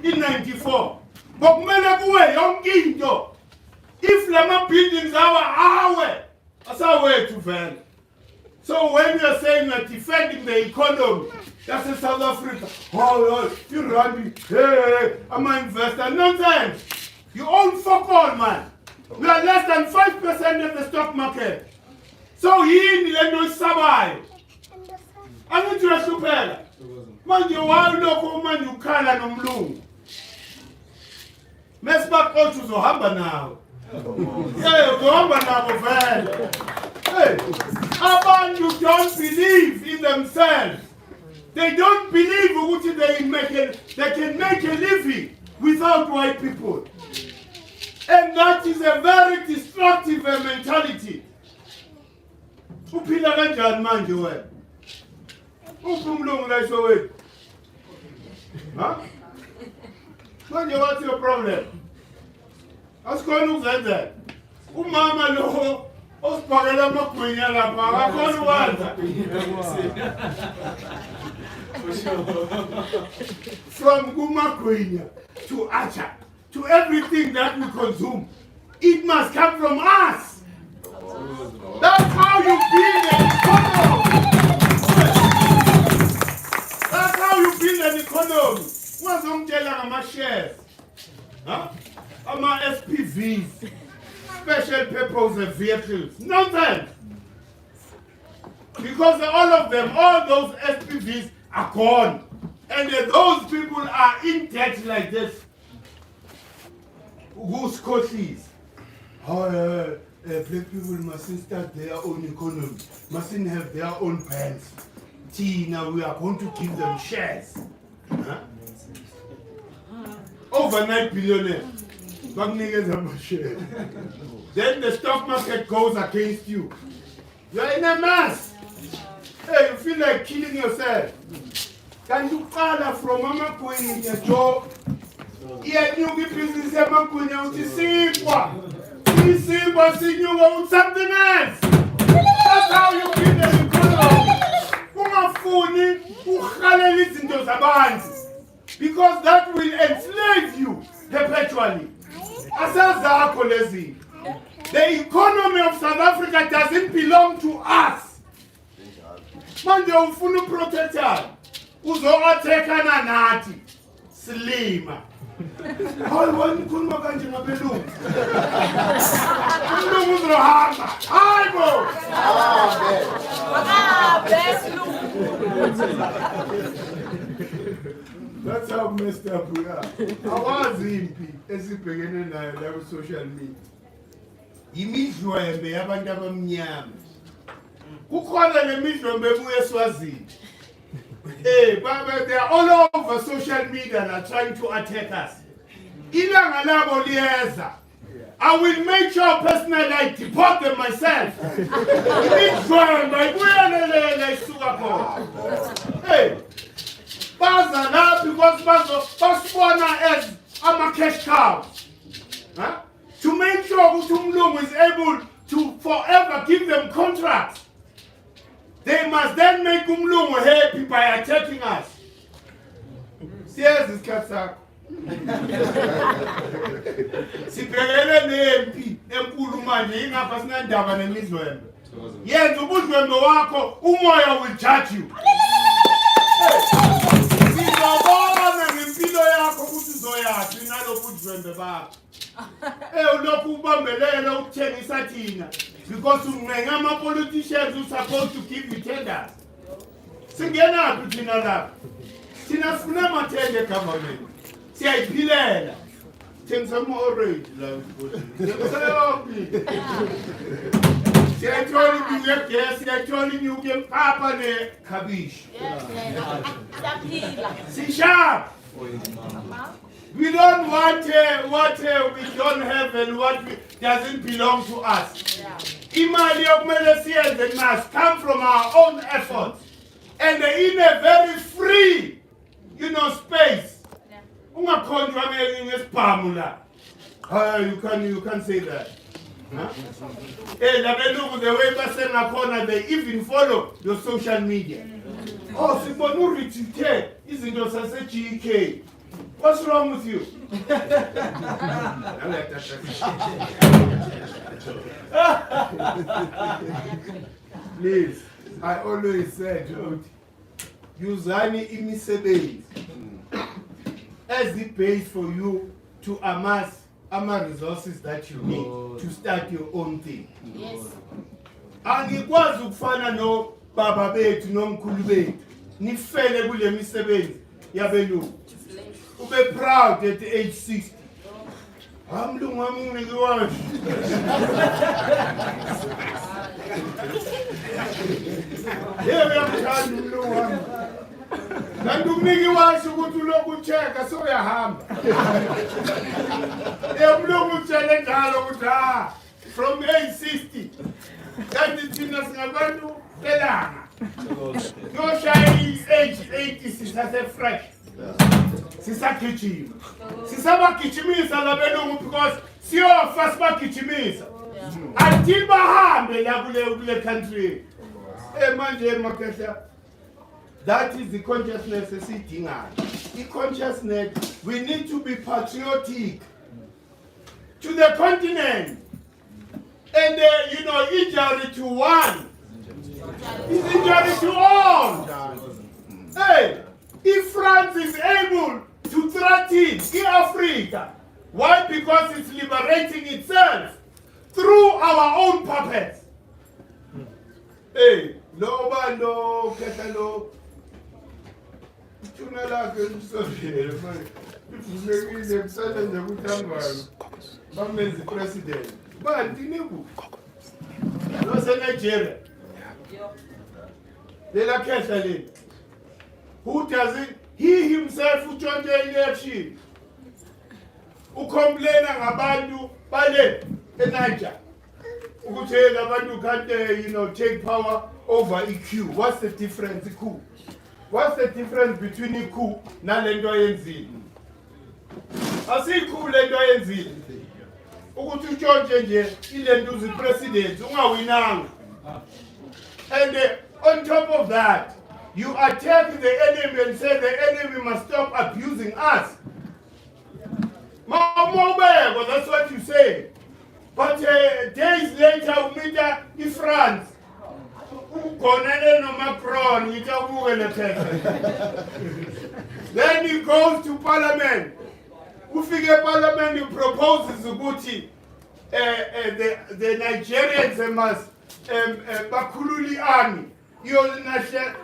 in 94. But if Lama buildings are our, that's our way to fail. So when you're saying that defending the economy, that's in South Africa. Oh, you run me. Hey, I'm an investor. Nonsense. You own fuck all, man. We are less than 5% of the stock market. So he in the survive. I need to super. Man, you want to look man, you can't and blue. Let's back out to the harbor now. Yeah, the harbor now, hey, Aban, you don't believe in themselves. They don't believe they can make a living without white people. And that is a very destructive mentality. Upila kanjani manje wena? Uphumlungu la Soweto. Huh? Manje, what's your problem? Asikhona ukuzenza. Umama lo osibhakela amagwinya lapha akakhona ukwenza. From kumagwinya to acha to everything that we consume, it must come from us. That's how you build an economy. Indian economy. Wazongitshela ngama-shares. Huh? Ama-SPVs. Special purpose vehicles. Nonsense. Because all of them, all those SPVs are gone. And those people are in debt like this. Who's coaches? Black people mustn't start their own economy, mustn't have their own banks. Now we are going to give them shares. Huh? Overnight billionaire. Then the stock market goes against you. You're in a mess. Hey, you feel like killing yourself. Can you call from Mama Queen in your job? Yeah, you give business Mama Queen out to see what? See what's in you want something else. That's how you feel the economy. Because that will enslave you perpetually. The economy of South Africa doesn't belong to us. Manje ufuna uprotector. Uzowathekana nathi. Slima. Hayi wena ukhuluma kanje ngabelungu. Umlungu uzohamba. Hayibo. That's how messed up we are. Awazi impi esibhekene nayo la ku social media. Imidlwembe yabantu abamnyama. Kukhona lemidlwembe ebuye eSwazini. Hey, but they are all over social media and are trying to attack us. Ilanga labo liyeza. I will make sure personally I deport them myself. Hey, baza la because basibona as I'm a cash cow. Huh? To make sure Umlungu is able to forever give them contracts. They must then make Umlungu happy by attacking us. Yes, it's Katsak. Sibhekele nempi enkulu manje ingapha sinandaba nemizwembe. Yenza ubudlwembe wakho umoya will judge you. Sizobona ngempilo yakho ukuthi uzoyathi nalokhu budlwembe bakho. Ulokhu ubambelele ukuthengisa thina because ungenga ama politicians who supposed to give you tenders. Singena phi thina lapha? Thina sifuna amathende government. Siyayiphilela. Thengisa ama-orange la siyayithola inyuku yegas, siyayithola inyuku yempapa nekhabishi. Sisharp. We don't want what we don't have and what doesn't belong to us. Imali yokumele siyenze must come from our own efforts and in a very free, space. Ungakhonjwa ngesibhamu la. You can't say that. Labelungu the way basengakhona they even follow your social media. Oh, sibona uretweet izinto sase-GK. What's wrong with you? Please, I always said, usani imisebenzi as the base for you to amass resources that you need to start your own thing. Yes. Angikwazi ukufana no baba bethu nomkhulu bethu nifele kule misebenzi yabelungu. Ube proud at age 60. Amlungu wami ngiwashi. Uyamthanda umlungu wami. Kanti umnikiwashi ukuthi ulokhu ucheka soyahamba. Umlungu utshele njalo ukuthi from age 60 kanti thina singabantu belanga. Yoshaya age 80 sisase fresh. Sisagijima. Sisabagijimisa labelungu because siyofa sibagijimisa. Until bahambe la kule country. Manje makehla. That is the consciousness esidingayo. The consciousness, we need to be patriotic to the continent. And injury to one is injury to all. Hey, if France Africa. Why? Because it's liberating itself through our own puppets. Hey, no man, no, ketalo. Tunala can sorry, the president. But Tinubu, no Nigeria. They like Catholic. Who does it? He himself who joined the election. Who complain about Bale in Niger. Who tell about you can't take power over EQ. What's the difference? EQ. What's the difference between EQ and Lendoyenzi? I see EQ Lendoyenzi. Who to join the president? Who are we now? And on top of that, you attack the enemy and say the enemy must stop abusing us. Well, that's what you say. But days later, we meet in France. Macron, then he goes to Parliament. We figure Parliament he proposes Uguti. The Nigerians must Bakululi army. You'll Niger.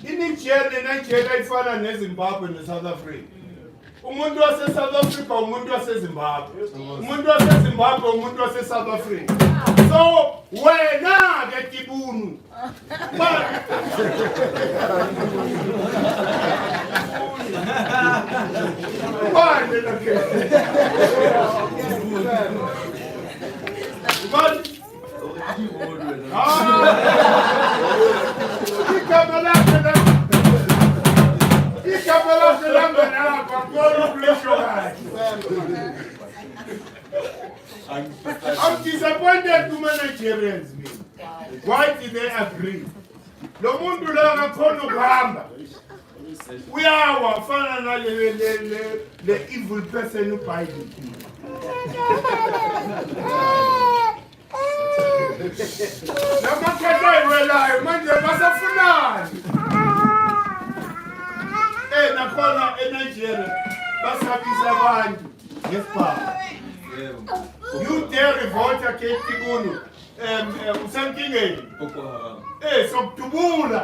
In Niger, the Nigeria found in Zimbabwe and South Africa. Umuntu wase South Africa, umuntu wase Zimbabwe. Umuntu wase Zimbabwe, umuntu wase South Africa. So, wena ke Kibunu. I'm disappointed to my Nigerians. Why did they agree? We are the evil person who buys it. You dare revolt against Kibunu. So Tubula.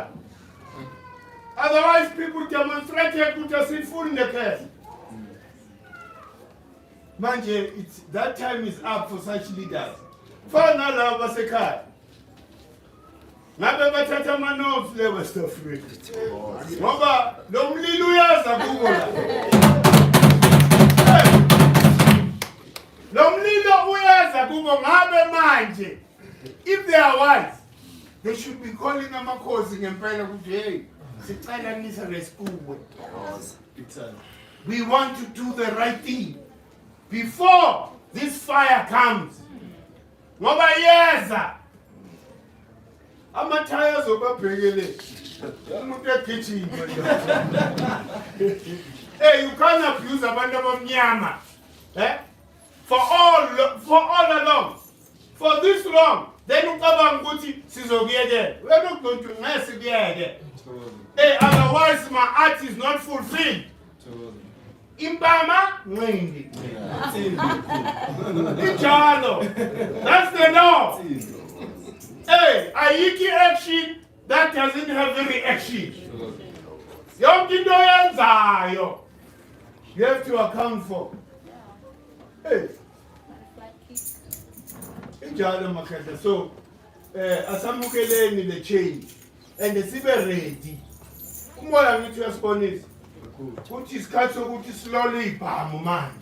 Otherwise, people demonstrate put us in full in the case. Manje, that time is up for such leaders. Fanala was a car. Nabe batata manos le West Africa. Mama, don't lose a Google. If they are wise, they should be calling them a causing and we want to do the right thing before this fire comes. I'm tired of hey, you can't abuse a band of Nyama. For all along. For this long. Then you come and go to Sizogiege. We're not going to mess again. Hey, otherwise my art is not fulfilled. Impama, that's the law. Hey, Aiki action that doesn't have a reaction. You have to account for. Hey. So, Asamukeleni the change and the civil ready. What I'm going to respond is, which is cut so good slowly, palm man.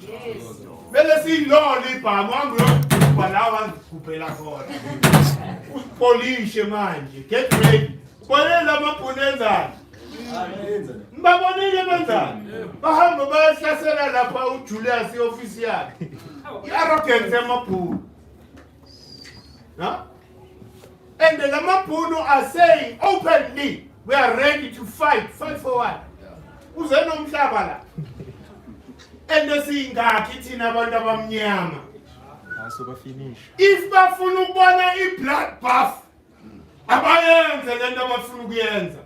Let see lolly palm one block, but I want to pay la for police man. Get ready. Ponela Mapuneza. Mbabonile manza. Bahamba bayahlasela lapha uJulius office yakhe. Arrogance emaphulu. Huh? And the Lamapunu are saying openly, we are ready to fight. Fight for what? And they say, if bafuna ukubona i-blood bath, abayenze lento abafuna ukuyenza.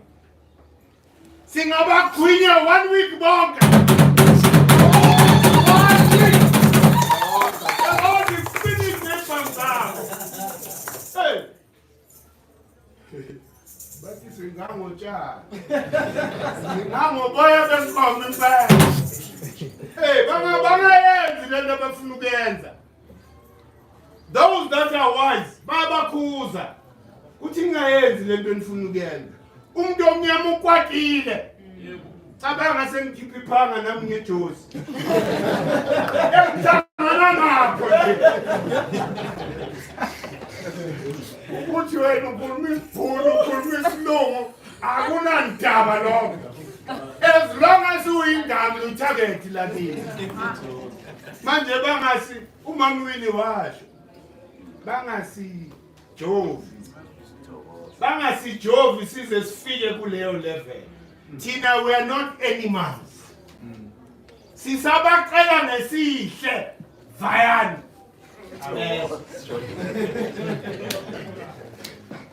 Singabagwinya 1 week bonke. All the spinning papers down. Hey. Bathi singangotshani. Singangoboya benkomo impela. Hey, bangayenzi lento abafuna ukuyenza. Those that are wise, babakhuza. Uthi ngingayenzi lento enifuna ukuyenza. Umuntu omnyama ukwatile. Cabanga sengikhipha iphanga nami ngejosi. Engithangana nakho nje. Uthi wena ukhuluma isibhunu, ukhuluma isilungu, akunandaba lokho. As long as uyindaba utarget lakini. Manje bangasi uMamwili washo. Bangasi Jovi. Bangasi Jovi size sifike kuleyo level. Thina we are not animals. Sisabaqala ngesihle vayani.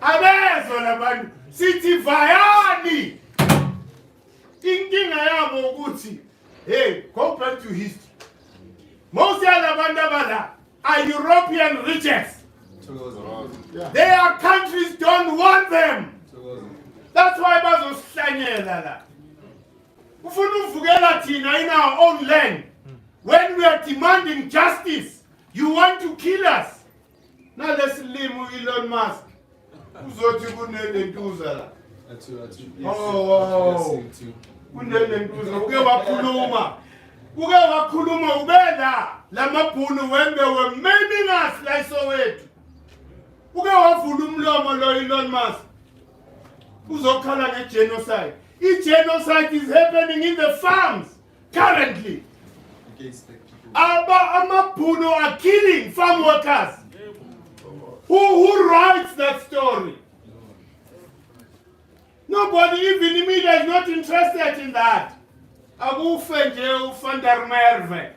Abezo labantu sithi vayani. Inkinga yabo ukuthi hey, go back to history. Most yabantu abala are European rejects. Their countries don't want them. That's why bazosihlanyela la. Ufuna uvukela thina in our own land. When we are demanding justice, you want to kill us. Now let's leave Elon Musk. Uzothi kunentuza la. Oh. Kunentuza uke wakhuluma. Uke wakhuluma ubela lamabhunu wembe we maiming us like Soweto. Uke wavula umlomo lo Elon Musk. Uzokhala ngegenocide. I-genocide is happening in the farms currently. Amabhunu are killing farm workers. Who writes that story? Nobody, even the media, is not interested in that. Akufe nje uFander Merwe.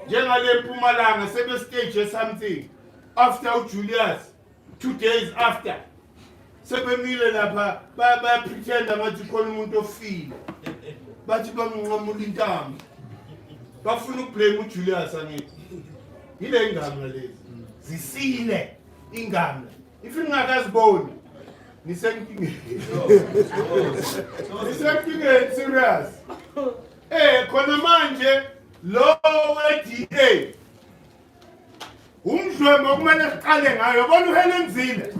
Njengale Mpumalanga sebe stage something after Julius 2 days after. Sebemile lapha ba pretend ngathi khona umuntu ofile. Bathi bamnqamula intamo. Bafuna ukublame uJulius angithi. Yile ingama lezi. Zisile ingama. If ningakaziboni nisenkingeni. Nisenkingeni serious. Khona manje lo we-DA umdlwembe okumele siqale ngayo bona uHelenzile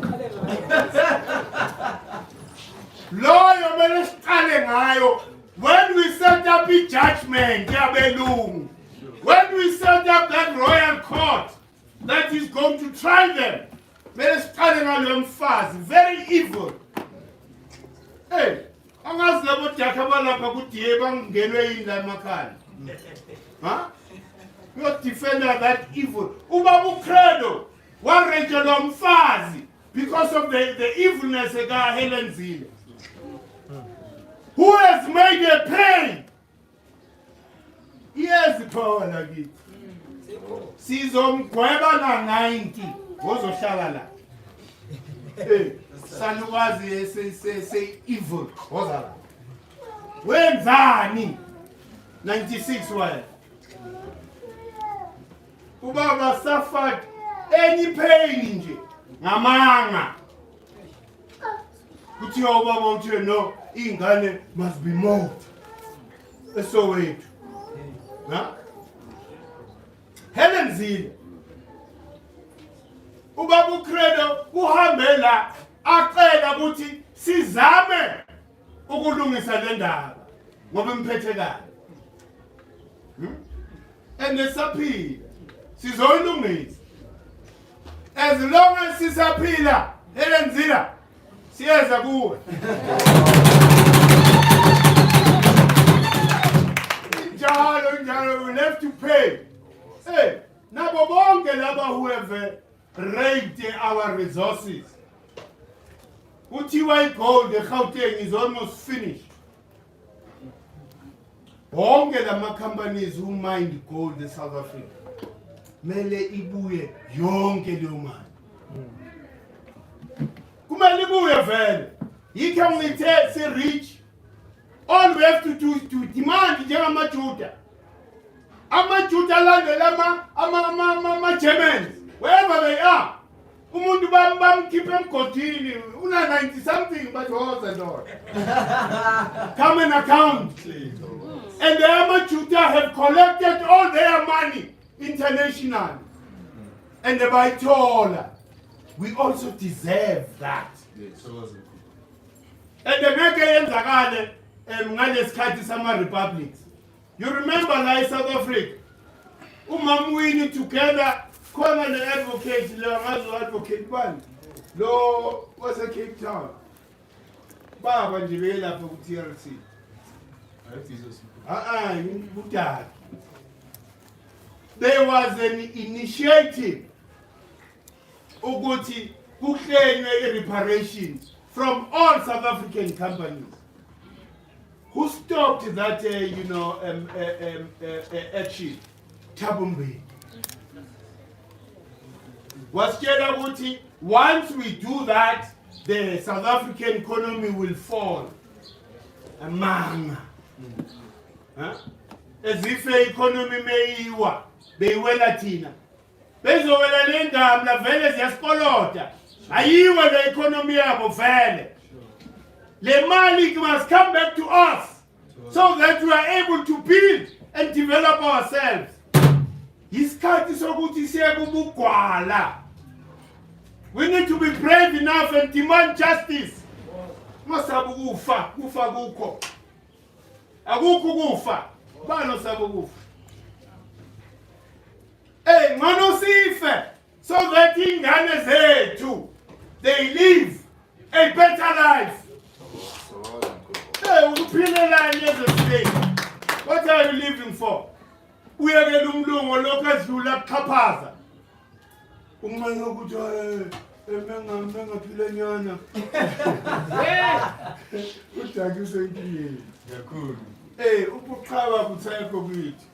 loyo kumele siqale ngayo when we set up i-judgment yabelungu, when we set up that royal court that is going to try them, kumele siqale ngalo mfazi very evil. Hey, angazi labo jakha balapha ku-DA bangenwe yini la emakhaya. Huh? You're defender that evil. Ubabu credo. One region of Mfazi because of the evilness of Helen Zille. Who has made a pain? He has the power like it. Season Kweba na 90. Wozo shalala. Sanuwazi say evil. Wozala. When Zani 96 why? Ubaba suffered any pain nje ngamanga kuthiwa ubaba uthi no ingane must be moved eSoweto na Helen Zille ubaba uCredo uhambela acela ukuthi sizame ukulungisa le ndaba ngoba imphethe kahle enesaphila sizoyilungisa as long as sisaphila elenzila siyeza kuwe njalo we have to pay. Hey, nabo bonke laba who have raped our resources uthiwa igold eGauteng is almost finished. Bonke lama companies who mine gold in South Africa mele ibuye yonke leyo mali. Kumele ibuye vele. Yikho ngithe si reach All we have to do is to demand njengamajuda. Amajuda alandela ama-Germans, wherever they are. Umuntu keep him continue. Una 90 something, but what's the door? Come and account. And the Amajuda have collected all their money internationally. And the Baitola, we also deserve that. And the Mega republics. You remember like South Africa? Winning together, call the advocate, advocate one. Lo was a Cape Town. Baba Jivela for TRC. There was an initiative Uguti who claimed reparations from all South African companies. Who stopped that, action? Tabumbi. Was Uguti, once we do that, the South African economy will fall. Among. As if the economy may be well Latina. Bezowela lendam la vele ziyasikolota. Ayiwe the economy yabo vele. Le mali must come back to us so that we are able to build and develop ourselves. Isikhathi sokuthi siye kubugwala. We need to be brave enough and demand justice. Masabu kufa kukho. Akukho kufa. Bano sabu kufa. Hey, manosife, so that ingane zethu they live a better life. Hey, what are you living for? We are going to do locals who love kapaza. Hey, ubuqaba buthayiko kithi.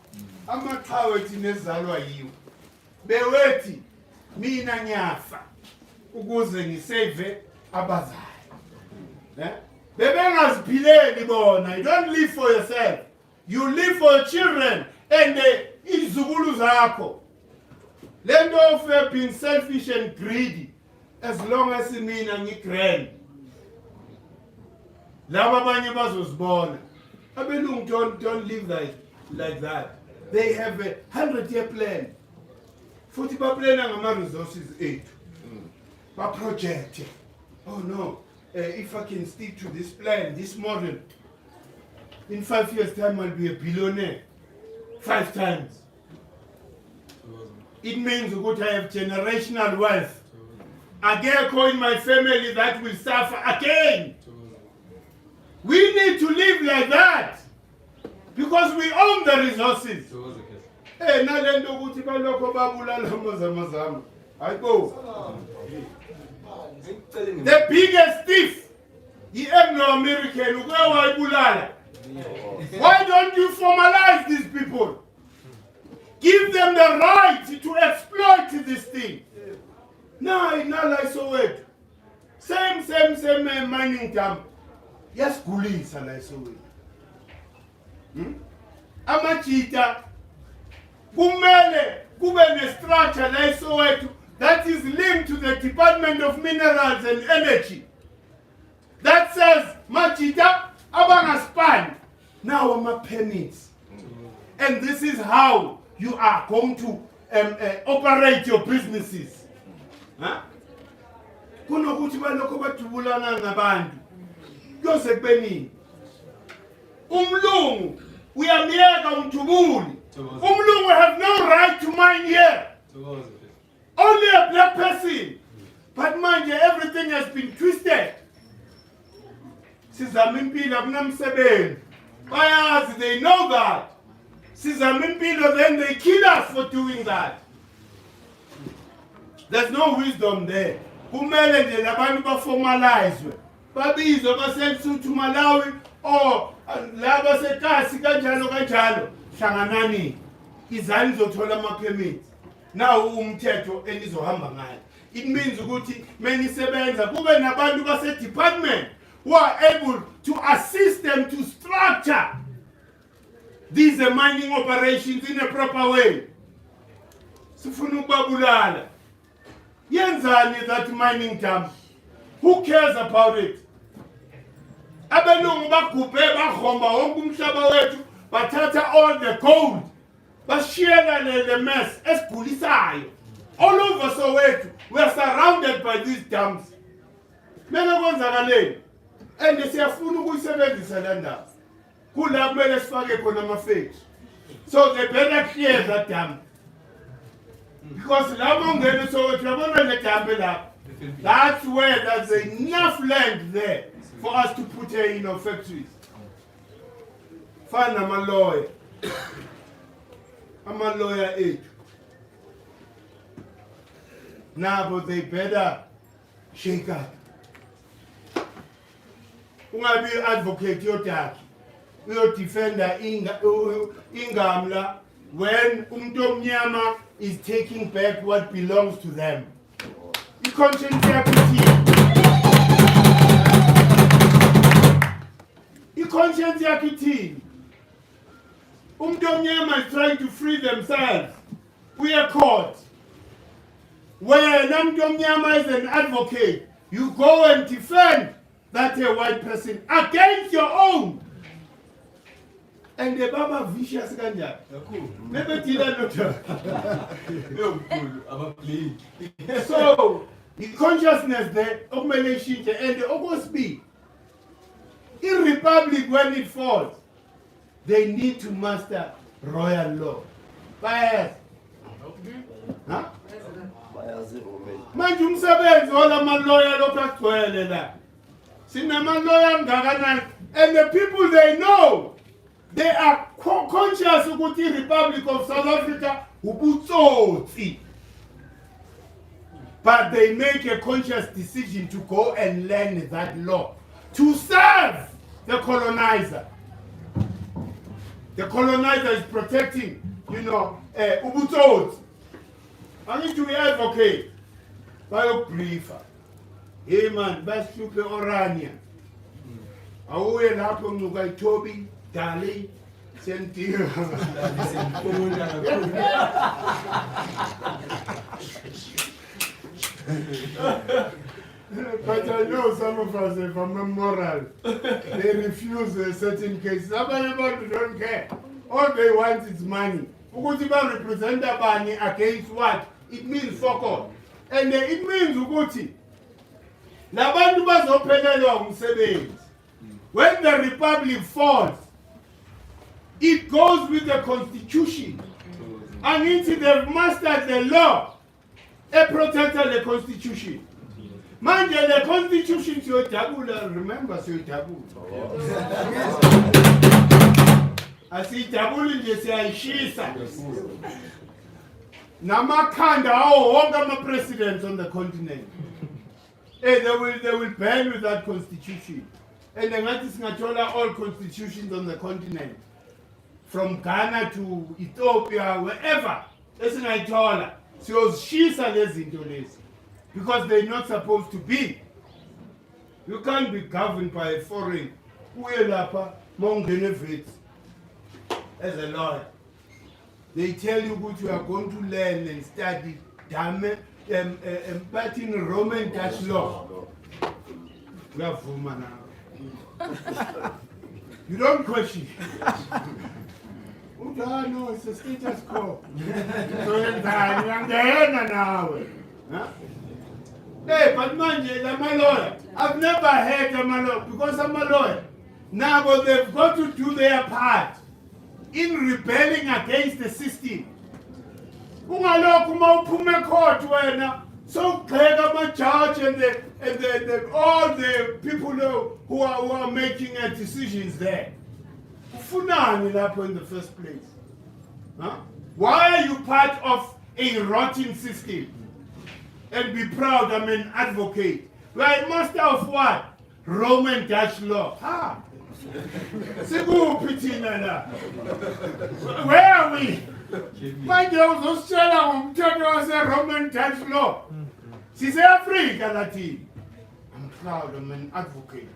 Amaqhawe thina ezalwa yiwo. Bewethi mina ngiyafa ukuze ngisave abazayo. Bebengaziphileli bona. You don't live for yourself. You live for your children and izukulu zakho. Lento of being selfish and greedy, as long as mina ngigrand. Laba abanye bazozibona. Abelungu don't live like that. They have a 100-year plan. Futhi baplana ngama resources ethu. Ba project. Oh no, if I can stick to this plan, this model, in 5 years' time I'll be a billionaire. 5 times. It means that I have generational wealth. Again, in my family that will suffer again. We need to live like that because we own the resources. Hey, I go. The biggest thief, the Anglo-American, why don't you formalize these people? Give them the right to exploit this thing. No, like so it. Same mining camp. Yes, police and I saw it. Amachita, kumele, kubene structure like so it that is linked to the Department of Minerals and Energy. That says, Machita, abanga span. Now I'm a permits. And this is how you are going to operate your businesses. Kuno kuthi balokho batubulana nabantu. Yosekubeni. Umlungu uyamyeka umthubuli. Umlungu have no right to mine here. Only a black person. But manje everything has been twisted. Sizamimpilo akunamsebenzi. Bayazi, they know that. Sizamimpilo, then they kill us for doing that. There's no wisdom there. Kumele nje labantu baformalizwe. Babizwe basensu to Malawi or laba sekasi kanjalo. Hlanganani. Izani zothola ama permits. Now umthetho enizohamba ngayo. It means ukuthi menisebenza kube nabantu base department who are able to assist them to structure these mining operations in a proper way. Sifuna ukubabulala. Yenzani that mining dam? Who cares about it? Abelungu bagubhe bahomba wonke umhlaba wethu bathatha all the gold bashiyela le mess esigulisayo. All over Soweto we are surrounded by these dams. Mele kwenzakaleni and siyafuna ukuyisebenzisa le ndawo. Kula kumele sifake khona ama-fakes. So they better clear that dam. Because lapho ungena Soweto yabona le dam lapho. That's where there's enough land there for us to put factories. Find I'm a lawyer. I'm a lawyer age. Now, but they better shake up. Ungabi advocate yotaki. Uyo defender ingamla when umnyama is taking back what belongs to them. Conscience yakiti. Umnyama is trying to free themselves. We are caught. When Umnyama is an advocate, you go and defend that a white person against your own. And the Baba vicious ganja. Never did I not. So the consciousness there of Malaysia and the August B. In Republic when it falls, they need to master royal law. Bias. Huh? Manje umsebenzi olama lawyer lokagcwele la. Sinama lawyer ngakanani and the people they know they are conscious ukuthi Republic of South Africa ubutsotsi. But they make a conscious decision to go and learn that law to serve the colonizer. The colonizer is protecting, ubutsotsi. I need to be advocate. By briefer. Hey man, best super orania. Awuye lapho mnuka itobi, dali, sentira. But I know some of us, if I'm moral, they refuse certain cases. Everybody don't care. All they want is money. Ukuthi ba represent abani against what? It means fuck all. And it means ukuthi labantu bazophelelwa umsebenzi. When the republic falls, it goes with the constitution. And until they've mastered the law, they protect the constitution. Manje the constitution siyotabula, remember siyotabula. Asitabuli nje siyayishisa. Namakhanda awo wonke ama-presidents on the continent. They will ban with that constitution. And ngathi singathola all constitutions on the continent. From Ghana to Ethiopia, wherever. Esingayithola. Siyozishisa lezi zinto lezi. Because they're not supposed to be. You can't be governed by a foreign. Uye lapha mawungene vets as a lawyer. They tell you what you are going to learn and study imparting Roman Dutch law. We have woman now. You don't question. No, it's a status quo. So hey, but manje, I'm a lawyer. I've never heard I'm a lawyer because I'm a lawyer. Now, but they've got to do their part in rebelling against the system. Ungaloku mawuphume court wena, so clear my judge and all the people who are making decisions there. Ufunani lapho in the first place? Huh? Why are you part of a rotten system? And be proud, I'm an advocate. We are a master of what? Roman Dutch law. Ha! Where are we? My girls Australia was a Roman Dutch law. She's Africa, Latin. I'm proud, I'm an advocate.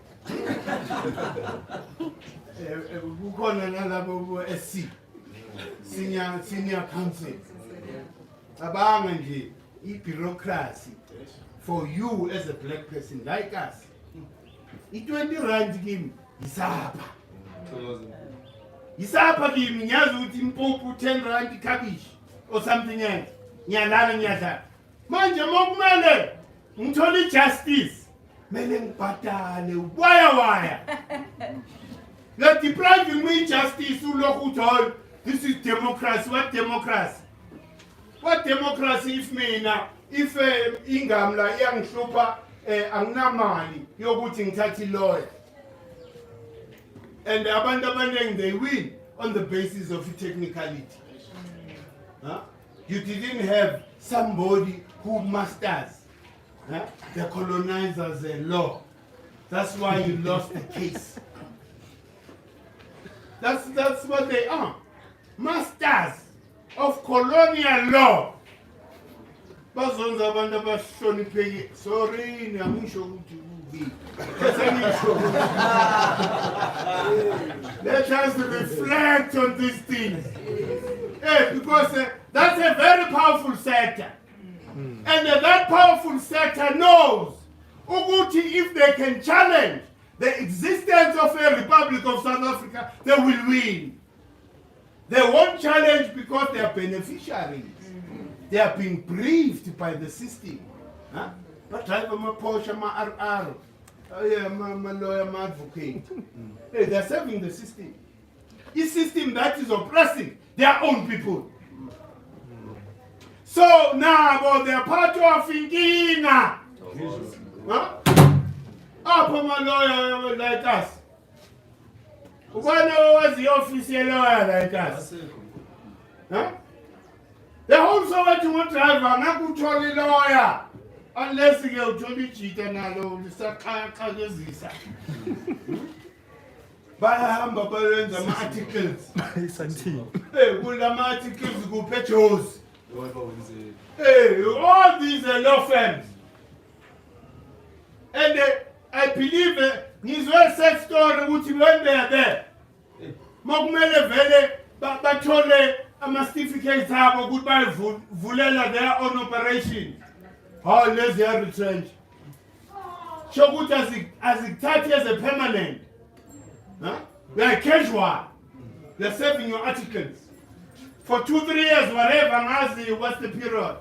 kukhona nalabo SC senior council abanga nje i-bureaucracy for you as a black person like us. I-20 rand kimi yisapha kimi ngiyazi ukuthi impuphu 10 rand ikhabishi or something else ngiyalala ngiyadlala manje mokumele ngithola i-justice mele ngibhadale waya you're depriving me justice ulokhu uthol this is democracy. What democracy if mina if ingamla iyangihlupha anginamali yokuthi ngithathe i-lawyer and abantu abaningi they win on the basis of technicality. You didn't have somebody who masters the colonizers' law. That's why you lost the case. That's what they are. Masters of colonial law. Bazonza abantu abashonipheke. Sorry, ngiyamusho ukuthi ubi. Let us reflect on these things. Because that's a very powerful sector. And that powerful sector knows ukuthi if they can challenge the existence of a Republic of South Africa, they will win. They won't challenge because they are beneficiaries. They are being briefed by the system. But drive my Porsche, my RR, my lawyer, my advocate. They are serving the system. A system that is oppressing their own people. So now about their part of thinking. Upper my lawyer like us. When was the official lawyer like us? They also want to drive a naturally lawyer. Unless you go to the cheat and alone, Mr. Kagazisa. By Hamba Balance and articles. Hey, will the articles go petros? Hey, all these law firms. And I believe his well said story which when they are there. Mogmele Vele, Batole, a mastificate have a goodbye Vulela their own operation. How less they are retrenched. Shogut as it 30 as a permanent. They are casual. They are serving your articles. For 2-3 years, whatever, and ask you what's the period.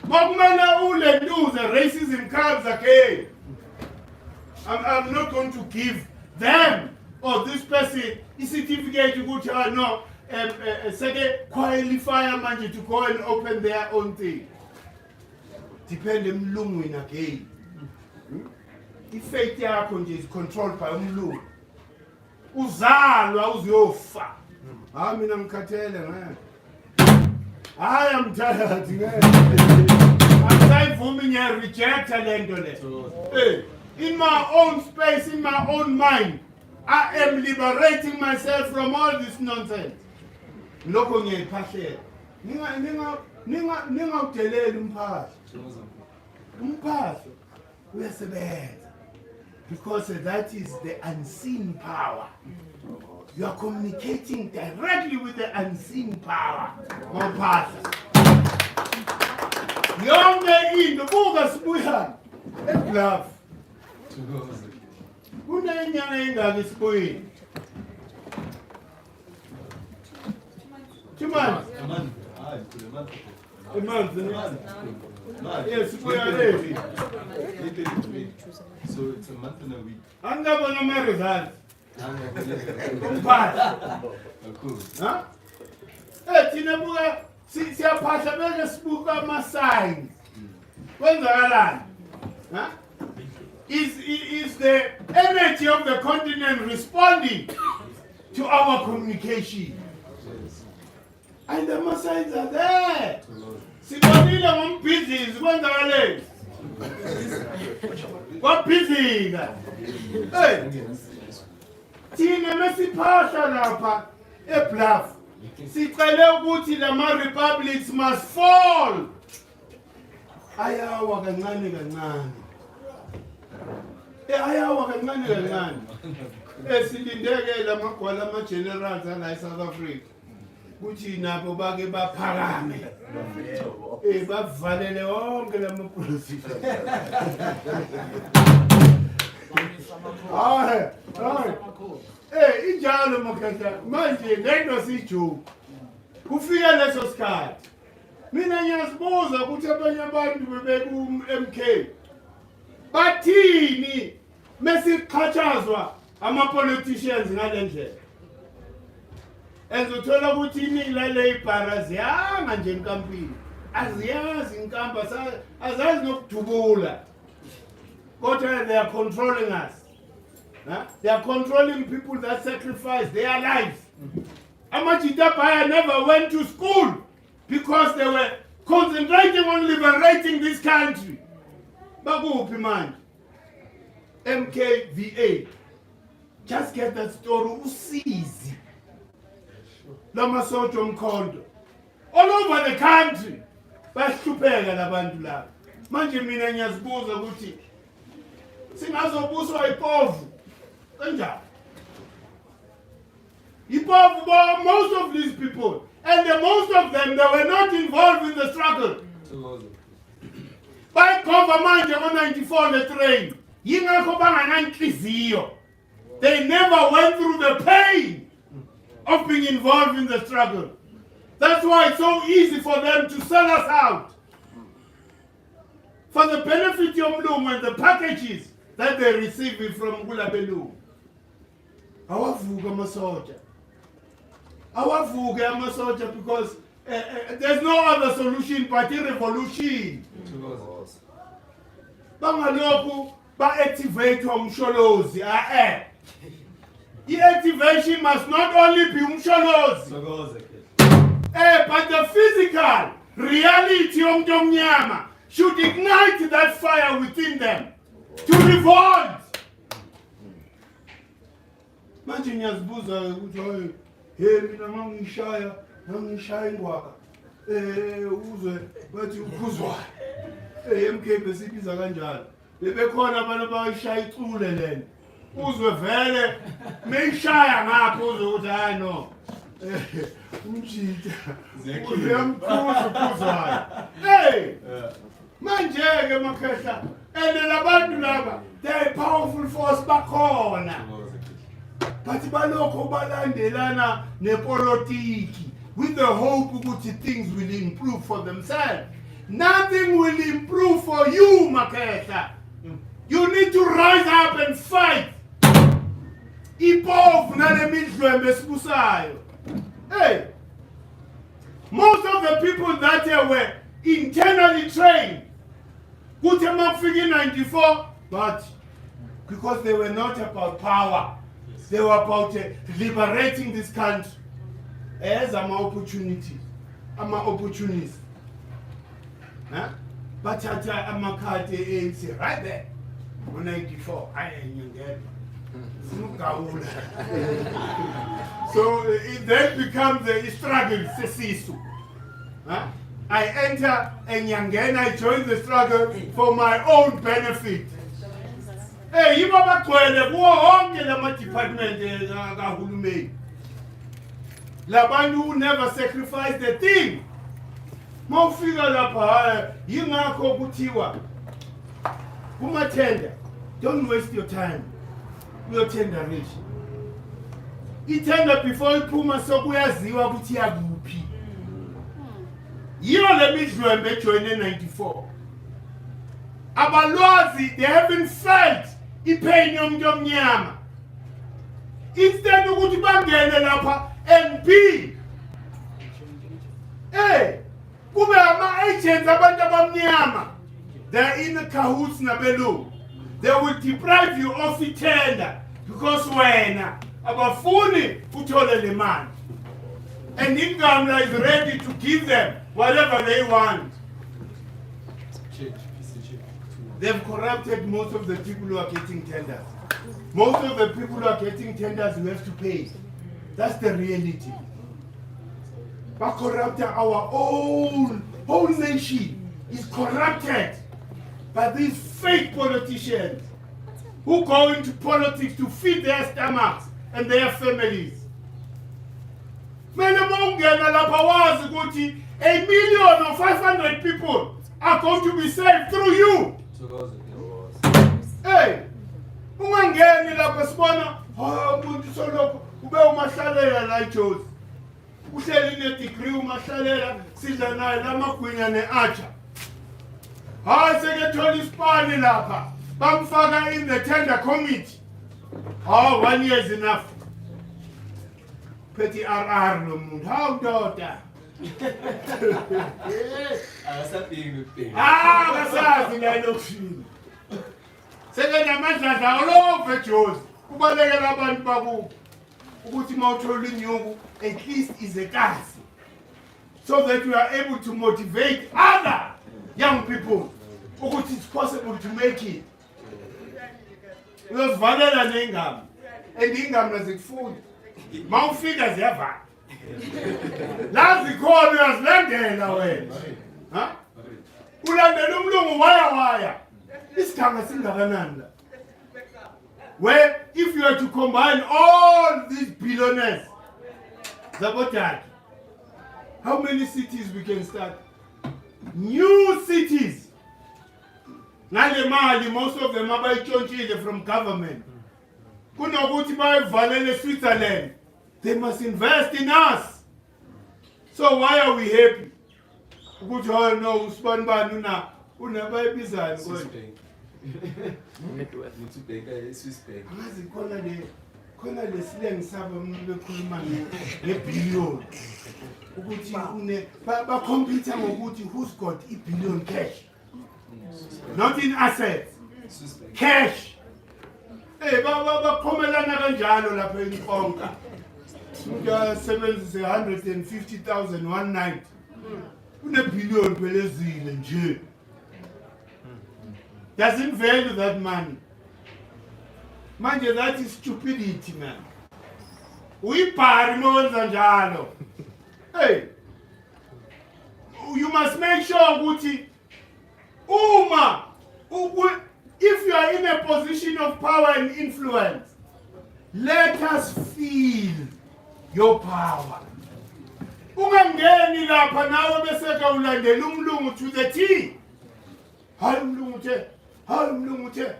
Mogmele Ule do the racism comes again. I'm not going to give them or this person a certificate to go to no qualifier man to go and open their own thing. Depend on Mlungu again. If fate is controlled by Mlungu. Uzalwa uzofa. I am tired. I'm tired for me to reject a in my own space, in my own mind, I am liberating myself from all this nonsense. Loko ngiyiphahle. Ninga udelela umphahlo. Umphahlo uyasebenza. Because that is the unseen power. You are communicating directly with the unseen power. Umphahlo. Yonke into buka sibuya eglove. Kunenyanga engaki sibuyi. 2 months. A month. Yes, sibuya. So it's a month and a week. Angabona my results. Cool. Huh? Thina buka siyaphahla beke sibuka ama signs. Kwenzakalani? Huh? Is the energy of the continent responding to our communication? And the signs are there. Sibonile ngombhizizi kwenzakaleni. What busy? Hey. Thina mesiphahla lapha eBluff. Sicela ukuthi lama republics must fall. Ayawa kancane kancane. ayawa kancane kancane. Silindeke lamagwala ama-generals ala eSouth Africa. Kuthi nabo bake baphakame. Bavalele wonke lama-politicians. Injalo makhehla manje ngento sijuku. Kufika leso sikhathi. Mina ngiyazibuza ukuthi abanye abantu bebeku-MK bathini mesiqhatshazwa ama-politicians ngale ndlela. Ezothola ukuthi iningi lale-Labour aziyanga nje enkampini. Aziyazi inkamba, azazi nokudubula. Kodwa they are controlling us. They are controlling people that sacrifice their lives. Amajita Baya never went to school because they were concentrating on liberating this country. Bakuphi manje? MKVA. Just get that story. Usizi. Lamasotsha omkhondo. All over the country. Bahlupheka labantu laba. Manje mina ngiyazibuza ukuthi singazobuswa ipovu kanjani? Ipovu, most of these people, and most of them, they were not involved in the struggle. By government on 94 the train, they never went through the pain of being involved in the struggle. That's why it's so easy for them to sell us out. For the benefit of Bloom and the packages that they receive from Gulabelu. Awavuga masoja. Awavuga masoja because there's no other solution but a revolution. Bangaloku ba-activate umsholozi. The-activation must not only be umsholozi. But the physical reality of Domnyama should ignite that fire within them to revolt. Manje ngiyazibuza ukuthi mina mangishaya ingwaka uzwe bathi ukhuzwa MK besibiza kanjalo bebekhona abantu abayishaya icule lena uzwe vele meyishaya ngapho uzwe ukuthi hayi no umjita uyamkhuzwa manje ke makhehla labantu laba they powerful force bakhona. But balokho balandelana nepolitiki with the hope ukuthi things will improve for themselves. Nothing will improve for you, Maketa. You need to rise up and fight. Ipovu nalemidlwembe esibusayo. Most of the people that were internally trained, kuthi makufika in 94, but because they were not about power. They were about liberating this country as opportunities. But at Amakate right there, 194, I ain't get so it then becomes a struggle. I enter and I join the struggle for my own benefit. You baba kwele kuwo wonke lama department kahulumeni. Labantu who never sacrificed a thing. Mawufika lapha yingakho kuthiwa kuma tender, don't waste your time. Uyotenda rich. Itender before iphuma sokuyaziwa ukuthi yakuphi. Yiyo lemidlwembe ejoine 94. Abalwazi, they haven't felt ipain yomuntu omnyama. Instead ukuthi bangene lapha and be kube ama-agents abantu abamnyama. They're in the cahoots nabelungu. They will deprive you of itender because wena abafuni uthole le mali. And Ingamla is ready to give them whatever they want. They've corrupted most of the people who are getting tenders. Most of the people who are getting tenders we have to pay. That's the reality. But corrupted our whole nation is corrupted by these fake politicians. who go into politics to feed their stomachs and their families. Many mongena lapha wazi ukuthi 1,500,000 people are going to be saved through you. Hey, ungangeni lapha sibona umuntu soloko ube umahlalela la eJozi. Uhleli ne-degree umahlalela sidla naye lamagwinya ne-acha. Hayi sekethola isipani lapha bamfaka in the tender committee. 1 year is enough. Petty RR lo muntu. How daughter? Kasazi la lokishini. Sekenamandla all over eJozi. Kubalekela abantu bakubo ukuthi mawuthola inyuku at least is a kasi, so that you are able to motivate other young people ukuthi it's possible to make it. Uyozivalela nengama and ingama zikufunda mawufika ziyavala la zikhona uyazilandela wena ha ulandela umlungu waya isiganga singakanani la, where if you are to combine all these billionaires, how many cities we can start? New cities. Most of them are from government. Switzerland. They must invest in us. So why are we happy? Khona lesilenge sabo bekhuluma ngebillion ukuthi ba compete ngokuthi who's got i-billion cash, not in assets, cash. Bakhomelana kanjalo lapha eNkonka. Sebenzise 150,000 one night. Une-billion pelezile nje. Doesn't value that money. Manje, that is stupidity, man. Uyibhari mwenza njalo. Hey, you must make sure ukuthi if you are in a position of power and influence, let us feel your power. Ungangeni lapha nawe beseka ulandela umlungu to the T. Hayi umlungu uthe,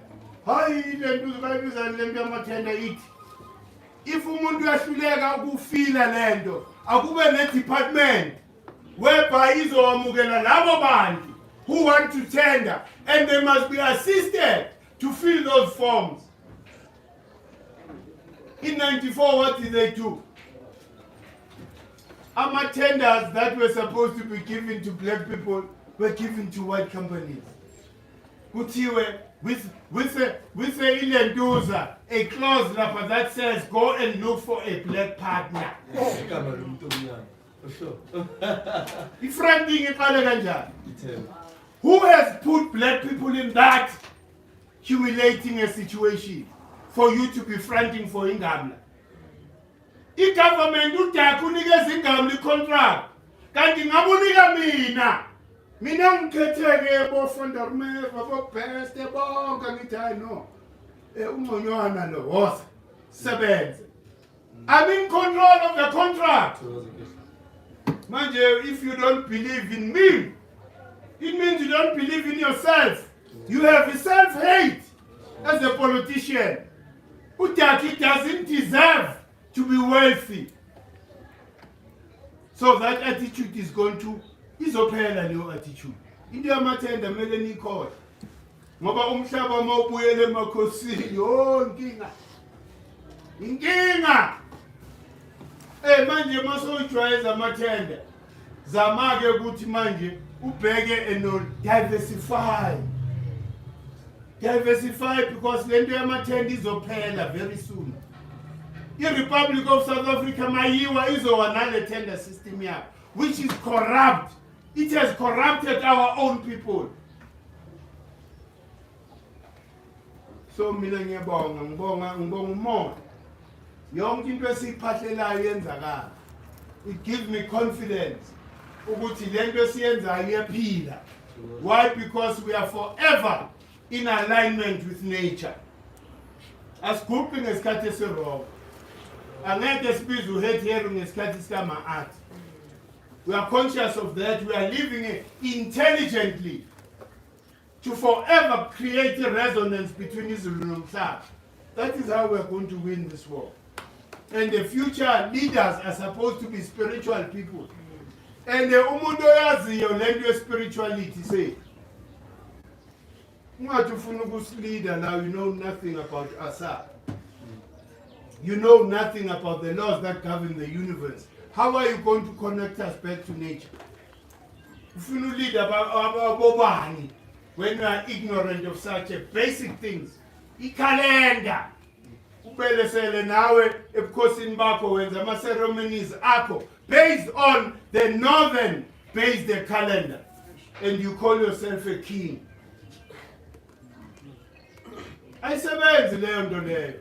hayi lento bayibiza lento yamathenda ithi. If umuntu uyahluleka ukufila lento, akube ne-department whereby izowamukela labo bantu who want to tender, and they must be assisted to fill those forms. In 94, what did they do? Tenders that were supposed to be given to black people were given to white companies. Kuthiwe with a ilenduza, a clause that says go and look for a black partner. Who has put black people in that humiliating a situation for you to be fronting for Ingamla? I-government udaka unikeza Ingamla i-contract. Kanti ngabunika mina ngikhetheke boFondermeva boBeste bonke ngithi hayi no. Ungconywana lo woza sebenze. I'm in control of the contract. Manje, if you don't believe in me, it means you don't believe in yourself. You have a self-hate as a politician. Utaki doesn't deserve to be wealthy. So that attitude is going to izophela leyo attitude. Into yamathenda mele nikhona. Ngoba umhlaba mawubuyele emakhosini, inkinga. Manje masoyijwayeza amathenda. Zama-ke ukuthi manje ubheke and diversify. Diversify because lento yamathenda izophela very soon. The Republic of South Africa mayiwa izowanale tender system yabo, which is corrupt. It has corrupted our own people. So mina ngibonga umoya. Yonke into esiphahlelayo yenzakala. It gives me confidence ukuthi lento esiyenzayo iyaphila. Why? Because we are forever in alignment with nature. asigubhi ngesikhathi esiroko angeke sibize uhead hearing ngesikhathi sikama-art. We are conscious of that. We are living it intelligently to forever create a resonance between Israel and Umhlaba. That is how we are going to win this war. And the future leaders are supposed to be spiritual people. And the umuntu oyaziyo lento spirituality say, ungathi ufuna ukusileader now, you know nothing about Assad. You know nothing about the laws that govern the universe. How are you going to connect us back to nature? Ufuna lead about when you are ignorant of such a basic things. Ikalenda. Ubelesele nawe ebukhosini bakho wenza ama ceremonies akho based on the northern based calendar, and you call yourself a king. Ayisebenzi leyo nto leyo.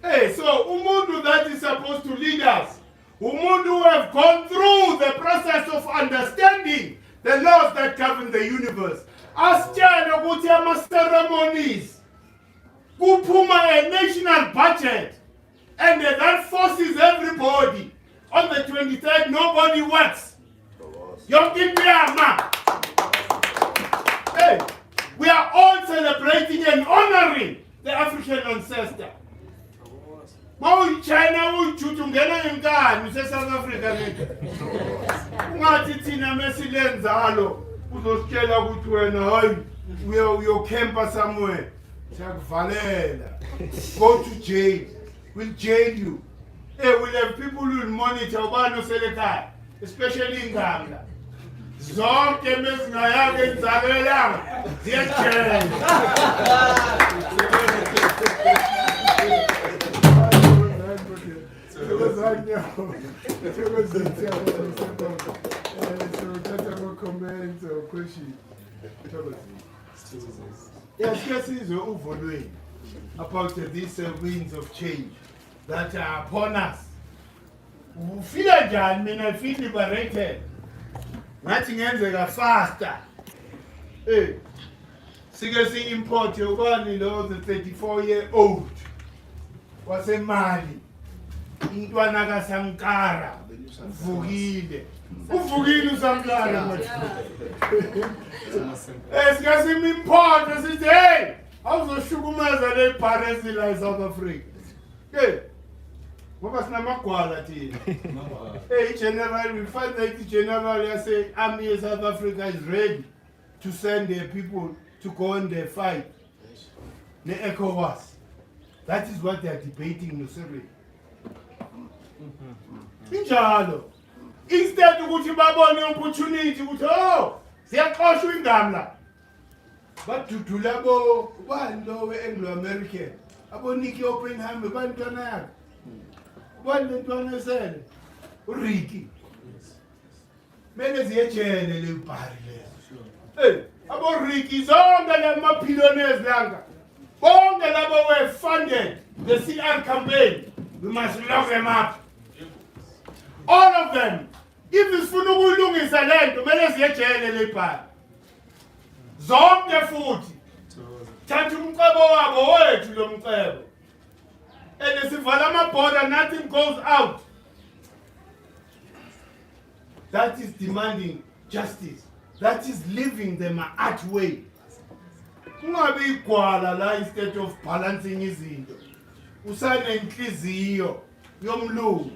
Hey, so umuntu that is supposed to lead us, umuntu who have gone through the process of understanding the laws that govern the universe. Asitshele ukuthi ama ceremonies kuphuma a national budget, and that forces everybody. On the 23rd, nobody works. Hey, we are all celebrating and honoring the African ancestor. China ungena ngenkani South Africa ungathi thina mesilenzalo uzositshela ukuthi wena hayi uyokempa somewhere. Go to jail. We'll jail you. Hey, we'll have people who will monitor ubani oselekhaya, especially in Ghana. Zonke mezingayake inzabelanga ziyajela. Yes, yes, is overdoing about these winds of change that are upon us. We feel again, I feel liberated. Nothing else faster. Hey, seriously import your one, you know, the 34-year-old was a Mali. Intwana Sankara. Uvugile uSankara. Esikhathi import sithi hey, awuzoshukumeza le parents la South Africa. Hey, ngoba sinamagwala thina. Hey, general, we find that the general say army of South Africa is ready to send their people to go and fight the ECOWAS. That is what they are debating in Syria. Injalo. Instead ukuthi babone opportunity ukuthi oh siyaxoshwa ingamla badudula bo ubani lo we-Anglo American aboniki Oppenheimer bantwana yakhe ubani lentwana esele uRicky mele ziyejele le bhari lezo. Hey, abo Ricky zonke lamaphilonezi langa bonke labo were funded the CR campaign. We must lock them up. All of them. If ifuna ukulungisa lento kumele ziyejele le bhari zonke futhi thatha umcebo wabo wethu lo mcebo and sivala amaborder, nothing goes out. That is demanding justice. That is living the art way. Kungabe igwala la instead of balancing izinto usane inhliziyo yomlungu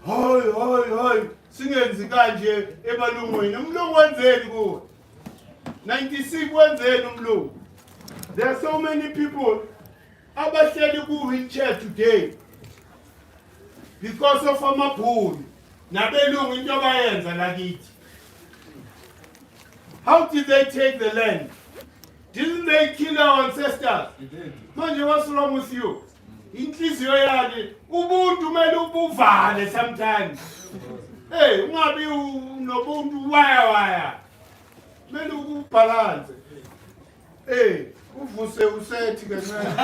hoy hoy hoy singenzi kanje ebalungwini umlungu wenzeni kuwe 96 wenzeni umlungu. There are so many people abahleli ku wheelchair today because of amabhulu nabelungu into abayenza lakithi. How did they take the land? Didn't they kill our ancestors? Manje, what's wrong with you? Inhliziyo yakhe ubuntu mele ubuvale sometimes. Hey, ungabi nobuntu waya mele ukubalance. Hey, uvuse usethi kancane.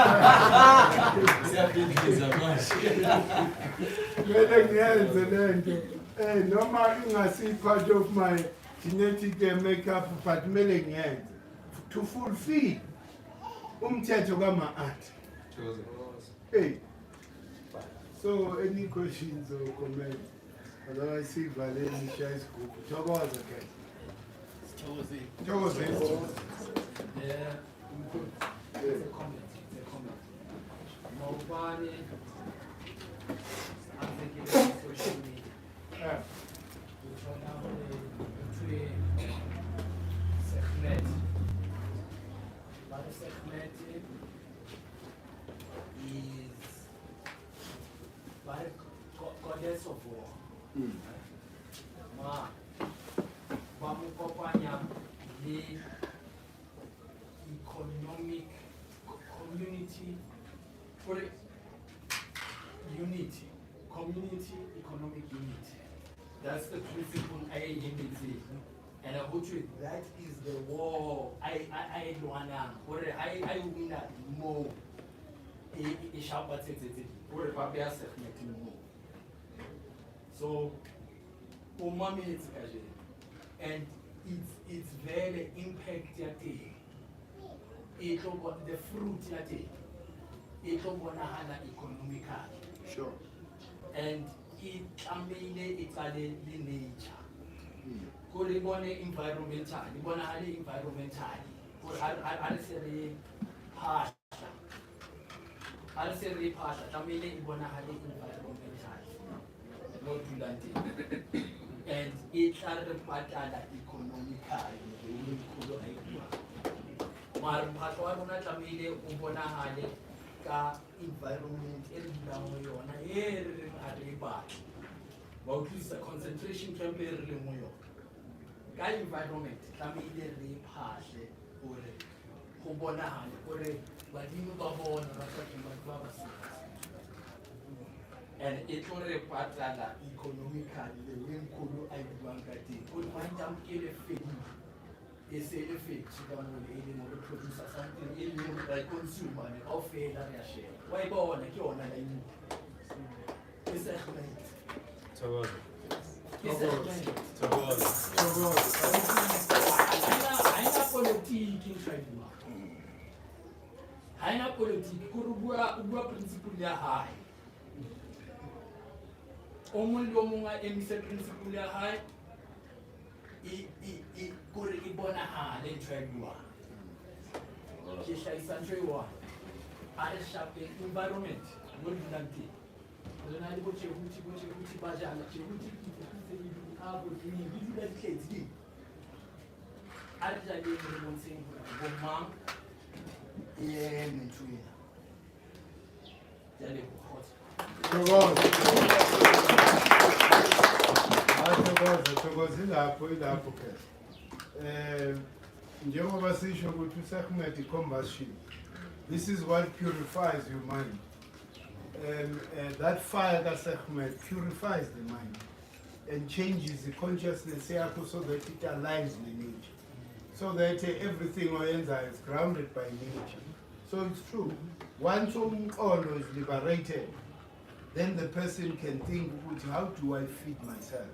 Mele ngiyenze lento. Hey, noma ingasi part of my genetic makeup, but mele ngiyenze to fulfill umthetho kama-art. Hey. So, any questions or comments? Otherwise, see Valerie Shai's group. Thokoza, guys. Thokoza. Yeah. It's a comment. Mobile. I'm thinking of social media. Yeah. Which one now? Segment. But the segment is by the goddess of war. Ma, Bamukopanya, the economic community, for unity, community economic unity. That's the principle I and I would say that is the war I wanna or I win at more a sharp or a papia segment more. So umami and it's very impact yate. It got the fruit yate. It got economical. Sure. And it it's a nature. Could it environmental? You want to environmental. Or I'll say harsh. I'll say harsh. I mean, you want to environmental. Not to that. And it's a part of economical. Marpatwa na tamile ubona hale ka environment elidawo yona ere ariba bawutlisa concentration camp ere moyo ka environment tamile re phashe ore go bona hale ore badimo ba bona ba ka ba ba and it ore patala economically le wenkulu ayibuanga ti o manja mkele fedi is a effect to produce something like consumer or fail and share. Why born a kill on a is a I'm politique in China. I'm politique, Kurubua principle high. Only Omunga emission principle high. Kuri ibona hale trendwa kisha isanjwa are shopping environment ngolunanti lona liboche ukuthi bajala ukuthi abo ini biduka dikhetsi arja le ngomseng bomang netwina jale hot thokoza ilapho ke njengoba sisho ukuthi usegment combustion, this is what purifies your mind, and that fire segment purifies the mind and changes the consciousness yakho so that it aligns with nature, so that everything oyenza is grounded by nature. So it's true, once all is liberated, then the person can think, how do I feed myself?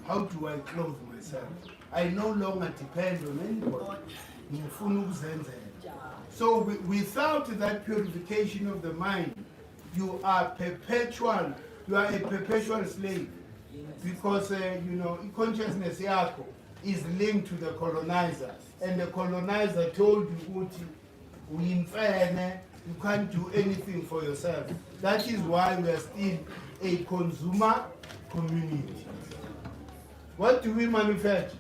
How do I clothe myself? I no longer depend on anybody. So without that purification of the mind, you are a perpetual slave. Because, consciousness yako is linked to the colonizer. And the colonizer told you, you can't do anything for yourself. That is why we are still a consumer community. What do we manufacture?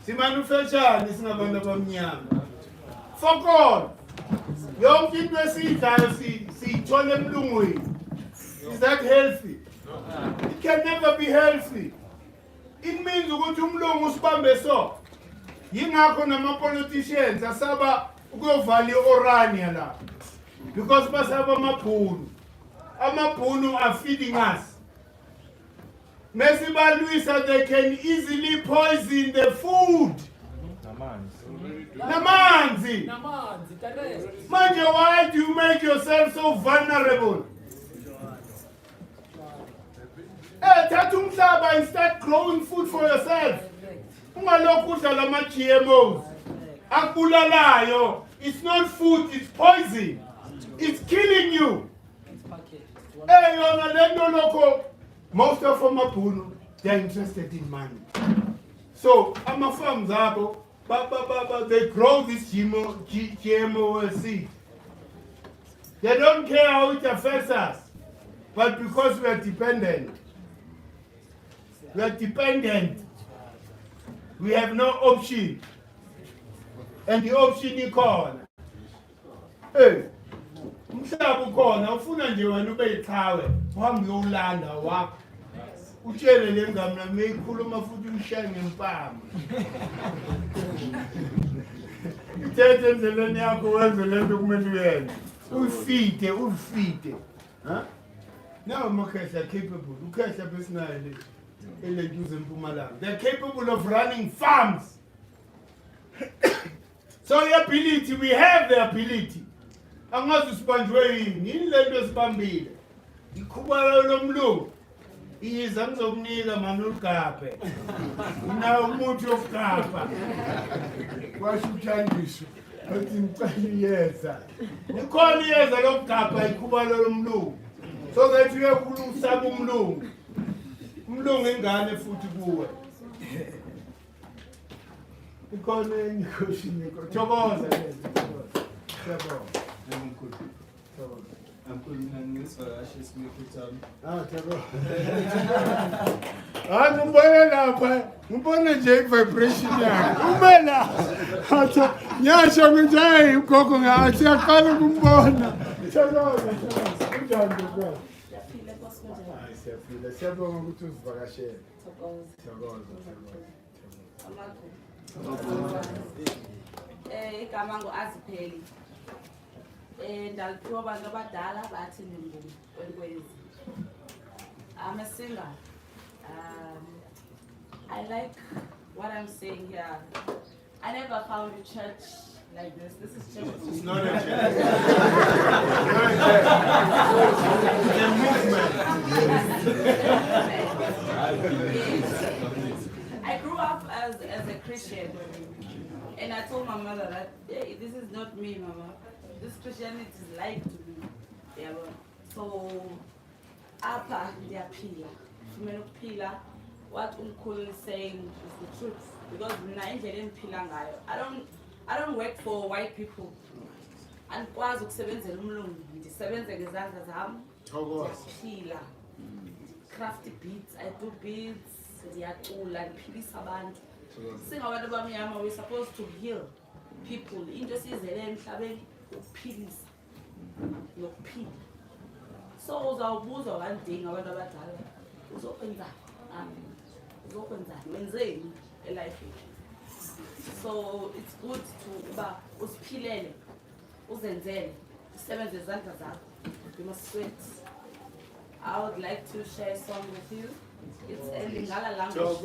Si manufacture nisingabantu abamnyama. Fuck all. Yonke into esiyidlayo siyithola emlungwini. Is that healthy? It can never be healthy. It means ukuthi umlungu usibambe so. Yingakho nama-politicians asaba ukuyovala i-orania la. Because basaba amabhunu. Amabhunu are feeding us. Mesibalwisa, they can easily poison the food. Namanzi. Manje, why do you make yourself so vulnerable? Thatha umhlaba and start growing food for yourself. Ungalokhu udla lama GMOs. Akubulalayo. It's not food, it's poison. It's killing you. Hey, loco. Most of them are poor. They're interested in money. So, I'm a farm zabo. They grow this GMO seed. They don't care how it affects us. But because we are dependent, we have no option. And the option is called. Hey, umhlaba ukhona ufuna nje wena ube yiqhawe uhambe uyolanda wakho utshele le ngane nami ekhuluma futhi umshaye ngempama ithethe endleleni yakho wenze lento kumele uyenze uyifide ha now makhehla capable ukhehla personally eleduze eMpumalanga they're capable of running farms. So the ability, we have the ability. Angazi sibanjwe yini lento esibambile ikhubala lomlungu iyiza ngizomnika manje uGaphe una umuntu ofgapha kwasho uthandisho athi ngicela iyeza nikhona iyeza lokugapha ikhubala lomlungu so that uyakhuluma umlungu ingane futhi kuwe ikhona enikoshini thokoza lezi thokoza. Ngibona lapha ngibona nje vibration yakhe umela athi nyasho nje hayi ugogo ngathi yaqala ukumbona thokoza unjani bro siyabonga ukuthi uzivakashele igama ngo-Azipheli ndaliphiwa abantu abadala bathi Nkwenkwezi. I'm a singer. I like what I'm saying here. I never found a church like this. This is church. It's not a church. It's a movement. I grew up as a Christian, and I told my mother that, hey, this is not me, Mama. This Christianity is life to me. Yeah, so, apa ndiyaphila. Fumene ukuphila. What Uncle is saying is the truth. Because I don't work for white people. Andikwazi ukusebenzela umlungu. Ndisebenze ngezandla zami. Ndiyaphila. Crafty beats. I do beats. Ndiyacula, ndiphilisa abantu. Singabantu abamnyama, we're supposed to heal people. Into esizele emhlabeni ukuphilisa. Nokuphila. So uzawubuza one thing abantu abadala. Uzokwenzani? Wenzeni elife. So it's good to uba usiphilele, uzenzele, usebenze izandla zakho. You must sweat. I would like to share a song with you. It's a Lingala language.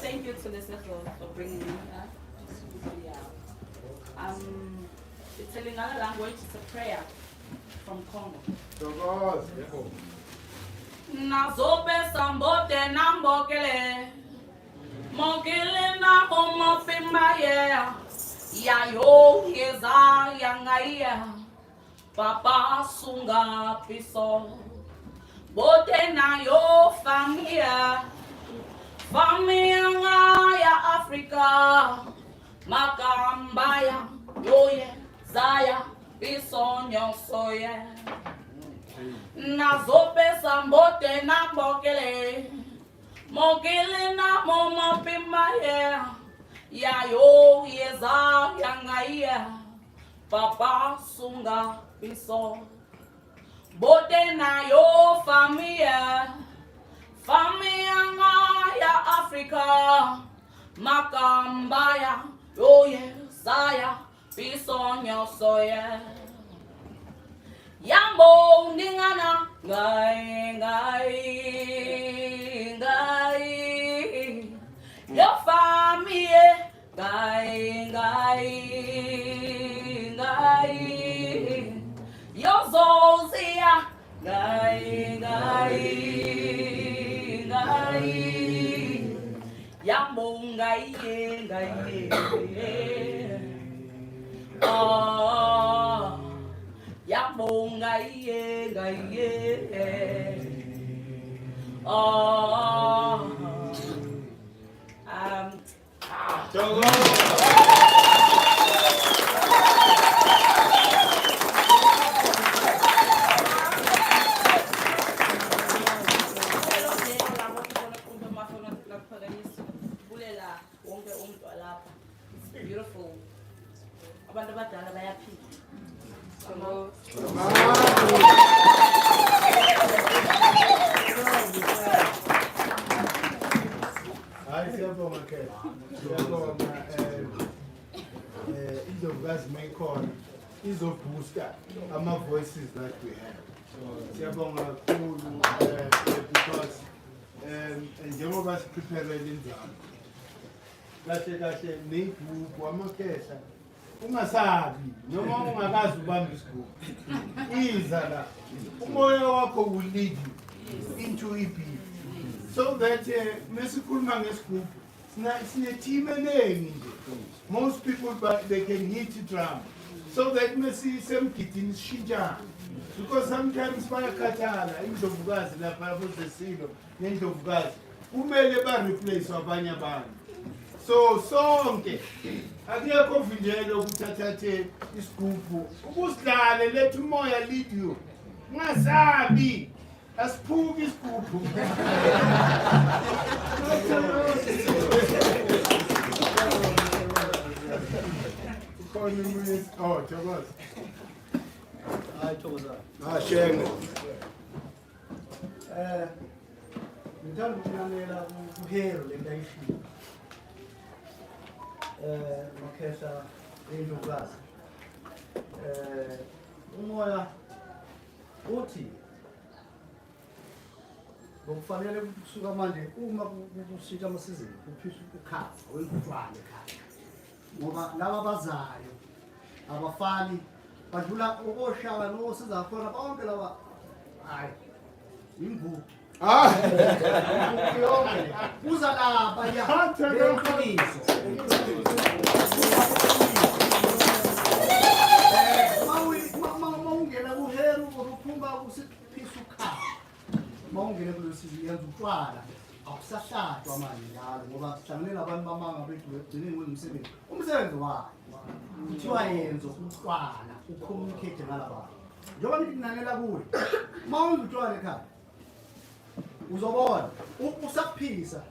Thank you to Lesego for bringing me here. Yeah. It's a Lingala language. It's a prayer from Congo. Nazobe sambote nambokele, mokele na homo pimbaye, ya yo yeza yangaya, papa sunga piso, bote na yo familia ya Africa, makambaya yoye zaya piso nyosoye. Nazope sambote na mbokele, mokele na moma pimbaye, ya yo yeza yangaya, papa sunga piso, bote na yo familia ya Africa, makambaya yo yezaya piso nyosoye. Yambo ningana ngai yo famille ngai yo zozia ngai yambo ngai It's beautiful. Abantu abadala bayaphila. Hayi siyabonga ke. Siyabonga izovukazi mayikhona izobooster ama voices that we have. Siyabonga kakhulu because njengoba siprepare inzalo. Kahle kahle negroup amakhehla ungasabi noma ungakazi ubamba isigubhu. Iza la. Umoya wakho will lead you into it. So that mesikhuluma ngesigubhu sine team eningi nje. Most people but they can hit drum. So that mesi semgidini sishintshana. Because sometimes bayakhathala indlovukazi lapha abozesilo nendlovukazi kumele ba replace abanye abantu. So sonke akuyekho vindelo ukuthathathe isigubhu ukusidlale let umoya lead you. Ungasabi asiphuki isigubhu. Oh, Thomas. Hayi Thokoza. Shenge. Ngithanda ukulalela uHero lento ayishilo. Makhehla endlovukazi. Umoya uthi ngokufanele ukusuka manje uma kushintsha amasizini kuphisa ukukhaza oyikutshwana ekhaya. Ngoba laba abazayo abafani badlula okoshaka nosiza khona bonke laba hayi imvubu yonke uza lapha ya leqiniso mawungena kuHero ukuphuma kusiphisa ukhala mawungena kulosizi yenza utshwala akusahlatshwa manje njalo ngoba sihlangene nabantu bamanga bethu begcineni kwemsebenzi umsebenzi wakhe kuthiwa yenza utshwala ucommunicate nalabantu njengoba nithi kunanela kuwe mawunza utshwala ekhaya uzobona usaphisa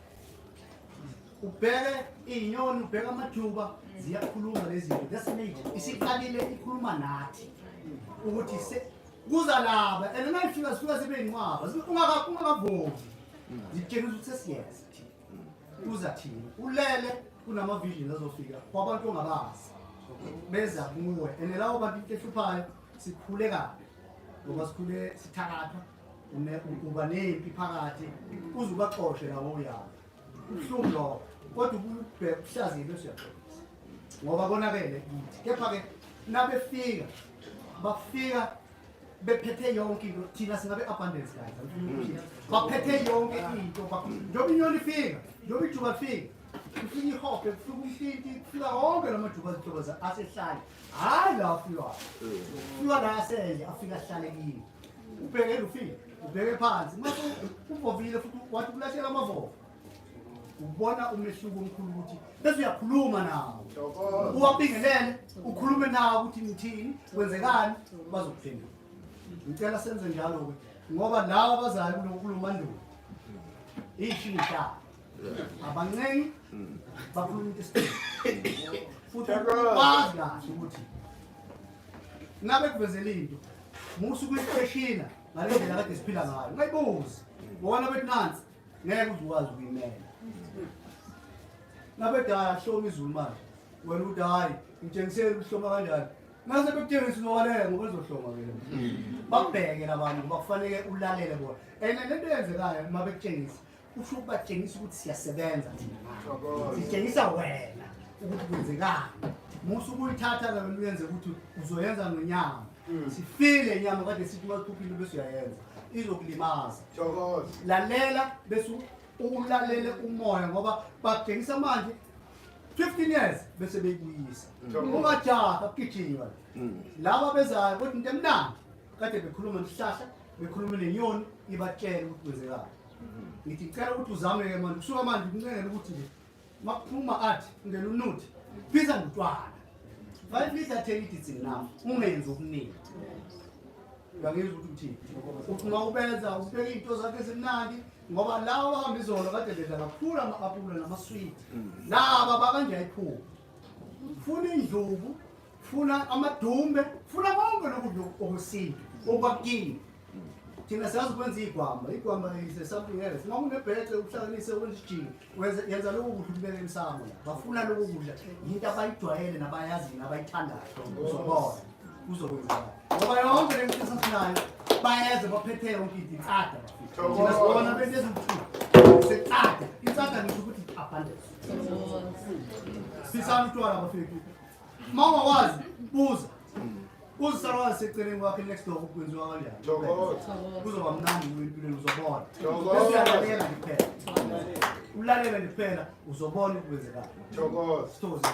ubheke inyoni ubheke amajuba ziyakhuluma lezi zinto that's nature isiqalile ikhuluma nathi ukuthi kuza laba and nayifika sifika sibe inqwaba ungakavovi zitshela ukuthi sesiyenza uza thina ulele kunama vision azofika kwabantu ongabazi beza kuwe and lawo bantu into ehluphayo sikhule kabi ngoba sikhule sithakathwa uba nempi phakathi uze ubaxoshe lawo uyayo ubuhlungu lo kodwa ububheka uhlazile bese uyaxolisa ngoba konakele kithi kepha ke nabefika bafika bephethe yonke into thina singabe abundance guys baphethe yonke into njoba inyoni ifika njoba ijuba lifika kufika ihophe kufika umtiti kufika wonke lamajuba zithokoza asehlale hayi la ufika la asenje afika ahlale kini ubheke ufika ubheke phansi mase uvovile futhi wathi kulashela amavovo ubona umehluko omkhulu ukuthi bese uyakhuluma nawo uwabingelele ukhulume nawo ukuthi ngithini kwenzekani bazokuphendula ngicela senze njalo ke ngoba lawa abazayo kulokuluma ndulo ishintsha abancengi bakhuluma into esiqinile futhi bazi kahle ukuthi nabe kuvezela into musu kuyifreshina ngale ndlela kade siphila ngayo ungayibuzi bona bethi nansi ngeke uzukwazi ukuyimela nabedala hloma izulu manje wena uthi hayi ngitshengisele ukuhloma kanjani nase bekutshengisa uzowalela ngoba uzohloma wena babheke labantu bakufanele ulalele bona lento eyenzekayo uma bekutshengisa usho ukubatshengisa ukuthi siyasebenza thina sitshengisa wena ukuthi kwenzekani musu kuyithatha ke wena uyenze ukuthi uzoyenza nonyama sifile inyama kade sithi maqhuphile bese uyayenza izokulimaza lalela bese ulalele umoya ngoba bakutshengisa manje 15 years bese beyibuyisa ungajaha ukugijima laba bezayo kodwa into emnandi kade bekhuluma nesihlahla bekhuluma nenyoni ibatshela ukuthi kwenzekani. Ngithi ngicela ukuthi uzame ke manje kusuka manje ngincengela ukuthi nje makuphuma athi ngene unuthi phiza ngutwana 5 liters 10 liters enough ungenzi okuningi uyangizwa ukuthi uthi uma ubenza ubeke into zakhe ezimnandi ngoba lawo bahamba izolo kade bedla kakhulu ama-apula namaswiti laba bakanje ayiphuma funa indlubu funa amadumbe funa konke lokudla okwesintu okwakini thina siyazi ukwenza igwamba is something else uma unebhece ukuhlanganise ukwenza isijingi yenza lokhu kudla ukubeka emsamo la bafuna lokhu kudla into abayijwayele nabayazi nabayithandayo uzobona kuzokwenzeka ngoba yonke le nto esinayo bayazi baphethe yonke into icada thina sibona bento ezimkhulu secada icada ngisho ukuthi abundance sisana utwala bafethu uma ungakwazi buza uzisarwazi seceleni kwakhe next door ukwenziwa kanjani kuzoba mnandi empilweni uzobona uyalalela kuphela ulalela kuphela uzobona ukwenzekala sithokoze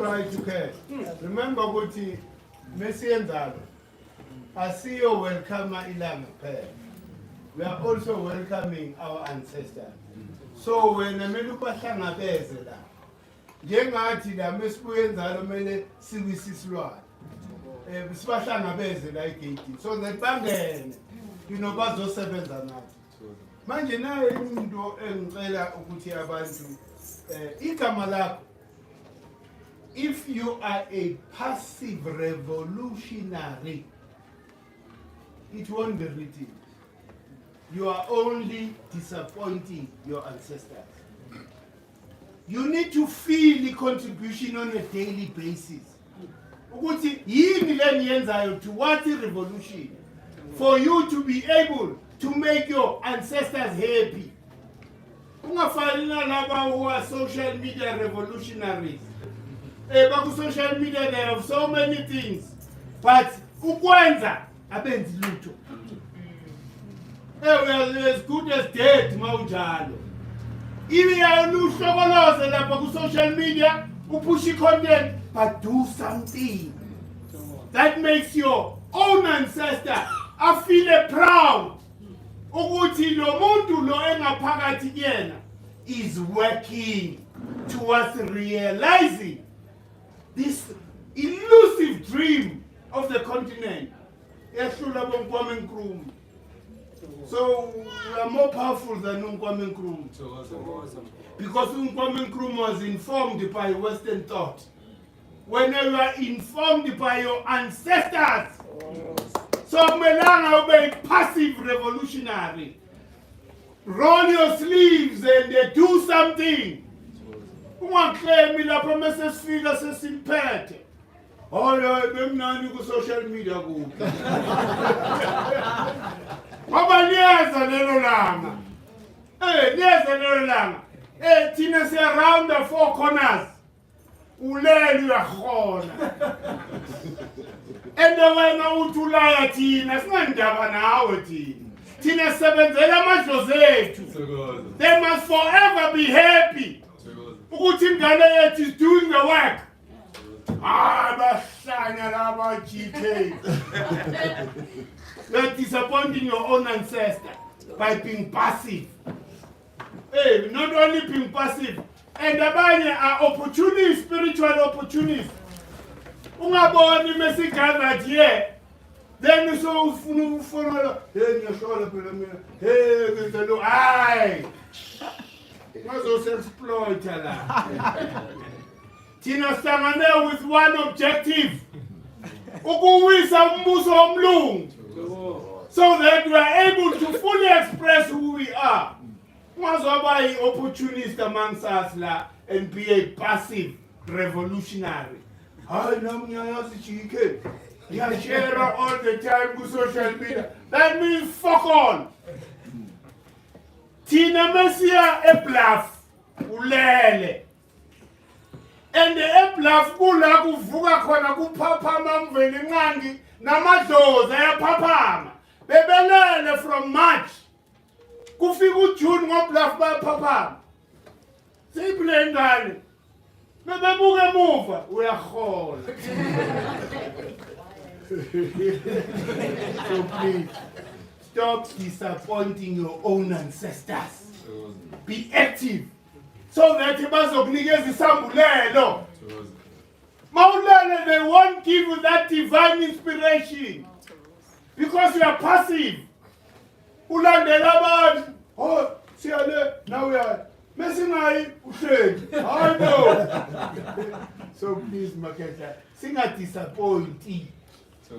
right, okay. Remember ukuthi mesiyenzalo asiyo welcome ilanga kuphela. We are also welcoming our ancestors. So wena kumele ubahlangabeze la. Njengathi la mesibuye enzalo kumele siwisisilwane. Sibahlangabeze la egate so that bangene bazosebenza nathi. Manje nayo into engicela ukuthi abantu igama lakho, if you are a passive revolutionary, it won't be written. You are only disappointing your ancestors. You need to feel the contribution on a daily basis. Ukuthi yini leniyenzayo towards the revolution for you to be able to make your ancestors happy. Ungafani nalaba who are social media revolutionaries. Baku social media they have so many things, but ukwenza abenzi lutho. We are as good as dead mawunjalo. Ibi yaluhlokoloze lapha ku social media upush content, but do something that makes your own ancestor feel proud ukuthi lo muntu lo engaphakathi kuyena is working towards realizing this elusive dream of the continent. So we are more powerful than Nkwame Nkrumah. Because Nkwame Nkrumah was informed by Western thought. When you are informed by your ancestors, so Melanga be passive revolutionary. Roll your sleeves and do something. One claim me la promises figure says in pet. Oh, I'm not social media group. Baba niyaza lelo langa. Niyaza lelo langa. Thina si around the four corners. Ulele uyakhona. Wena uthulaya thina singandaba nawe thina. Thina sebenzela amadlozi ethu. They must forever be happy. Ukuthi ingane yethu is doing the work. Bahlanya laba GK. You're disappointing your own ancestor by being passive. Not only being passive, and abanye are opportunists, spiritual opportunists. Ungaboni mesi gathered here. Then you so follow. Then you show up in aye. Must exploit la. Tina Stamane with one objective. Ukuwisa umbuso omlungu. So that we are able to fully express who we are. Must be opportunist amongst us la and be a passive revolutionary. I know you share all the time with social media. That means fuck all. Tina Messia a bluff. Ulele. And the bluff kula kuvuka khona kuphapha mveli nqangi namadlozi ayaphaphama. Bebelele from March kufika uJune ngobluff bayaphapha siyiphile ingane bebebuka emuva uyahola. So please stop disappointing your own ancestors. Be active so that bazokunikeza isambulelo. Maulana, they won't give you that divine inspiration because you are passive. Ulandela abantu. Oh, siyale, now we are messing uhleli. I know. So please, Maketa, singadisappoint.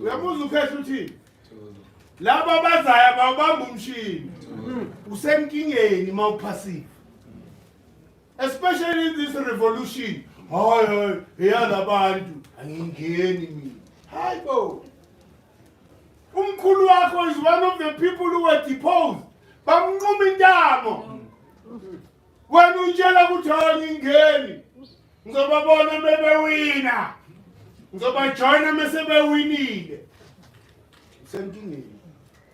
Uyamuzwa ukhetha uthi laba bazayo bawubamba umshini. Usenkingeni mawupassive. Especially in this revolution. Hayi, eyalabantu angingeni mina. Hayibo. Umkhulu wakho is one of the people who were deposed. Bamnquma intamo. Wena utshela ukuthi angingeni. Ngizobabona bebewina. Ngizobajoyina mase bewinile. Usenkingeni.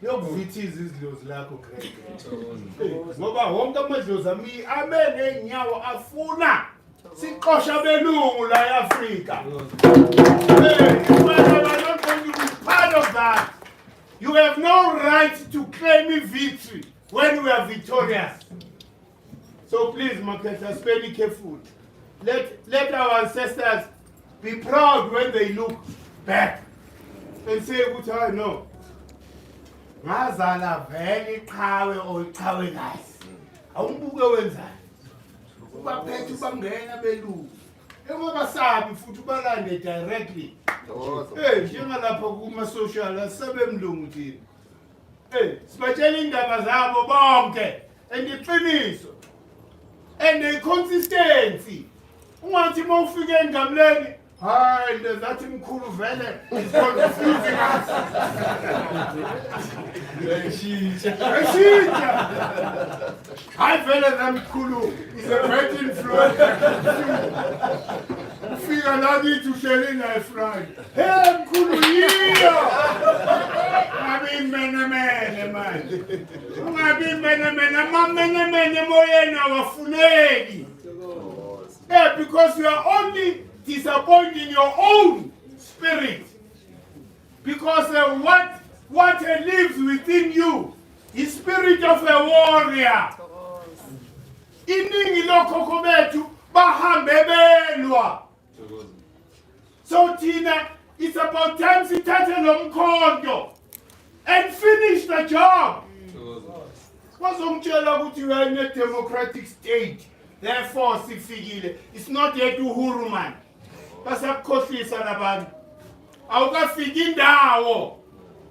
Yokuvithiza izidlozi lakho Greg. Ngoba wonke amadlozi ami amene nyawo afuna siqosha belungu la eAfrika. If we are not going to be part of that, you have no right to claim victory when we are victorious. So please, Maketa, spend careful. Let our ancestors be proud when they look back and say, "Uthai no. Ngazala vele iqhawe oyiqhawe kazi. Awumbuke wenzani? Ubaphethe ubangena belungu. Engobasabi futhi ubalande directly. Njengalapha kuma social asebemlungu thina. Sibatshela indaba zabo bonke endiqiniso. And the consistency. Ungathi mawufike engamleni, hayi ndezathi mkhulu vele is confusing us. Eshintsha. Hayi vele namkhulu is a great influence. Ufika la kithi uhleli naye friend. Hey mkhulu yiyo. Ungabi mene manje. Ungabi mene amamene moyeni awafuneki. Yeah, because you are only disappointing your own spirit. Because what lives within you is spirit of a warrior. Iningi lokhokho bethu bahambe belwa. So Tina, it's about time sithathe lo mkhonto and finish the job. Bazongitshela ukuthi we are in a democratic state. Therefore, sifikile. It's not yet uhuru man. Basakukhohlisa labantu. Awukafiki indawo.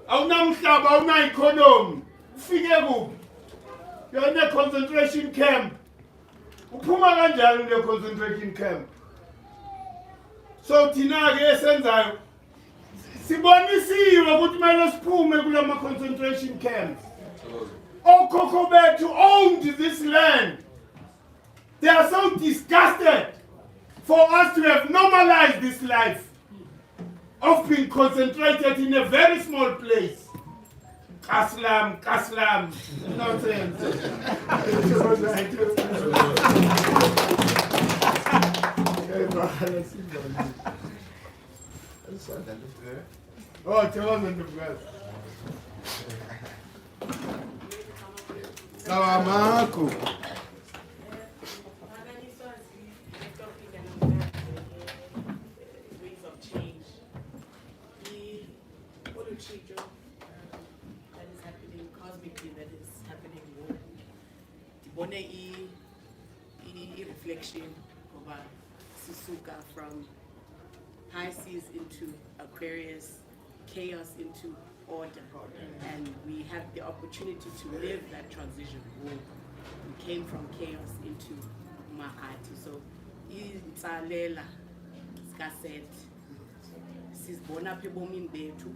Awunamhlaba, awuna-economy. Ufike kuphi? You're in a concentration camp. Uphuma kanjani kule concentration camp? So thina-ke esenzayo sibonisiwe ukuthi kumele siphume kula ma-concentration camps. Okhokho bethu owned this land. They are so disgusted for us to have normalized this life of being concentrated in a very small place. Kaslam, nonsense. Oh, tell us the best. Salamako. Reflection of Susuka from Pisces into Aquarius, chaos into order, and we have the opportunity to live that transition. We came from chaos into Mahati. So, Itzalela, Skaset, Sisbona Pebomin Betu,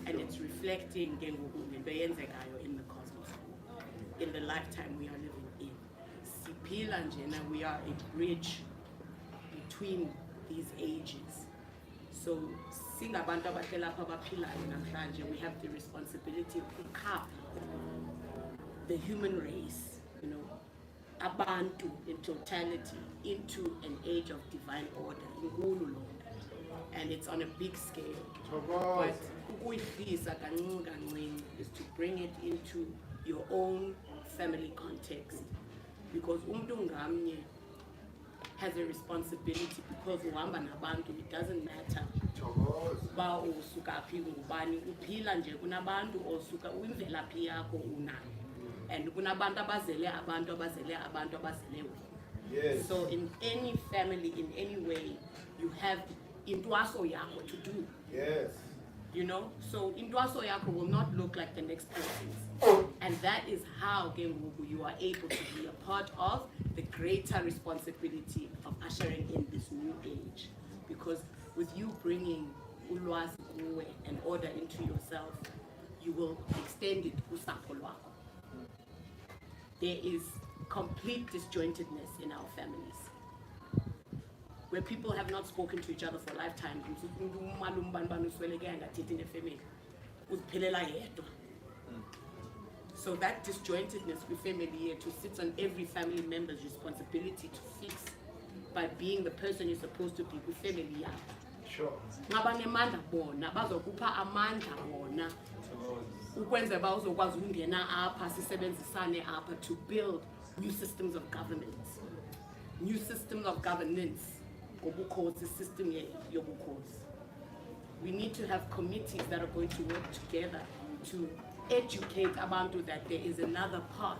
and it's reflecting in the cosmos, in the lifetime we are living in. Sipilanjena, we are a bridge between these ages. So, singabantu abahlela apha abaphilayo namhlanje, we have the responsibility to pick up the human race, you know, abantu in totality into an age of divine order, inkulu lonke. And it's on a big scale. But ukuyihlisa kancinci kancinci is to bring it into your own family context, because umuntu ngamnye has a responsibility, because uhamba nabantu, it doesn't matter ba usuka phi ngubani, uphila nje kunabantu osuka imvelaphi yakho unayo, and kunabantu abazele abantu abazele abantu abazele wena. Yes. So in any family, in any way, you have intwaso yakho to do. Yes. You know, so intwaso yakho will not look like the next person's, and that is how you are able to be a part of the greater responsibility of ushering in this new age. Because with you bringing ulwazi kuwe and order into yourself, you will extend it kusapho lwakho. There is complete disjointedness in our families, where people have not spoken to each other for lifetimes. So that disjointedness with family to sit on every family member's responsibility to fix by being the person you're supposed to be with family. Sure. Ngabanemandla bona bazokupha amandla bona ukwenza bazokwazi ukungena apha sisebenzisane apha to build new systems of governance. New systems of governance. Ngobukhosi, system yobukhosi. We need to have committees that are going to work together to educate abantu that there is another path.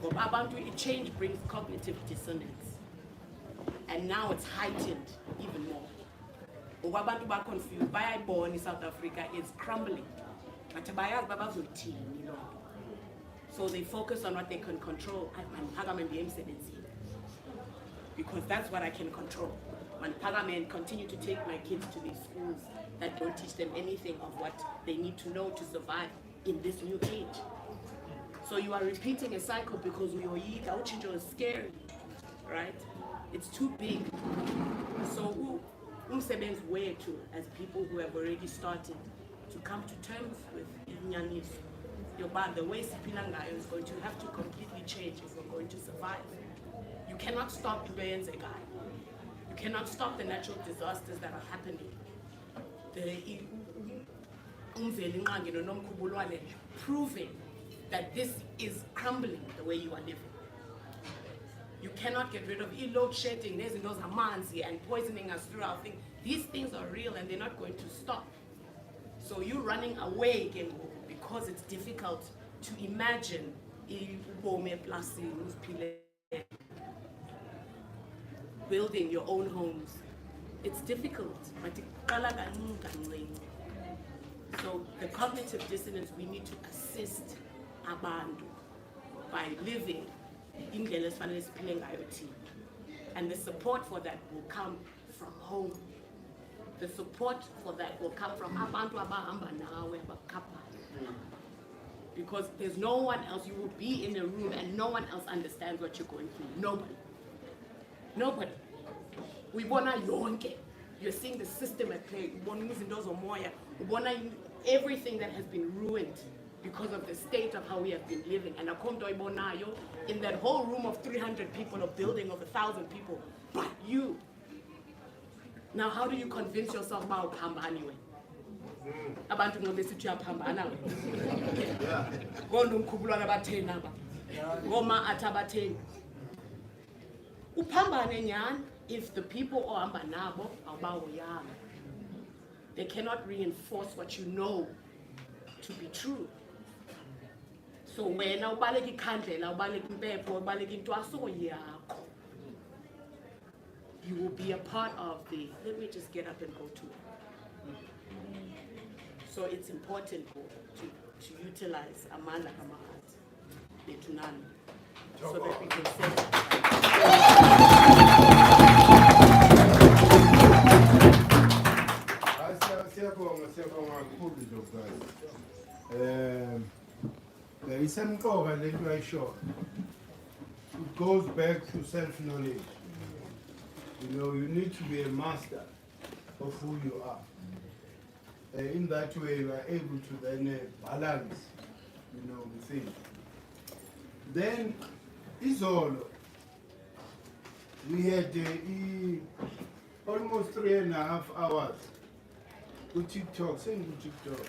Ngoba abantu, change brings cognitive dissonance, and now it's heightened even more. Ngoba abantu ba confused, bayayibona South Africa is crumbling. But bayazi babazothini lo. So they focus on what they can control. Because that's what I can control. When Parliament continue to take my kids to these schools that don't teach them anything of what they need to know to survive in this new age. So you are repeating a cycle because Uchinjo is scary, right? It's too big. So umsebenzi wethu as people who have already started to come to terms with inyaniso. The way siphila ngayo is going to have to completely change if we're going to survive. You cannot stop the guy. You cannot stop the natural disasters that are happening. Proving that this is crumbling the way you are living. You cannot get rid of load shedding, there's those amanzi and poisoning us through our thing. These things are real and they're not going to stop. So you're running away again because it's difficult to imagine building your own homes. It's difficult. So the cognitive dissonance, we need to assist abantu by living in the IoT. And the support for that will come from home. The support for that will come from abantu abahamba nawe abakapa. Because there's no one else. You will be in a room and no one else understands what you're going through. Nobody. Nobody. We wanna yonke. You're seeing the system at play. Everything that has been ruined because of the state of how we have been living. And in that whole room of 300 people, a building of 1,000 people, but you. Now, how do you convince yourself about Pamba anyway? Abantu ngobesithi uyaphamba nawe. Ngondo umkhubulwana batheni aba. Ngoma athabatheni. Uphambane nyani if the people ohamba nabo awubahoyanga. They cannot reinforce what you know to be true. So wena ubaleka ikhandlela, ubaleka impepho, ubaleka intwaso yakho. You will be a part of the, let me just get up and go to it. So it's important to utilize amandla kamahat, betunani, so that we can say it goes back to self-knowledge. You know, you need to be a master of who you are. In that way, you are able to then balance, you know, the thing. Then izolo we had almost 3.5 hours with TikTok, saying with TikTok.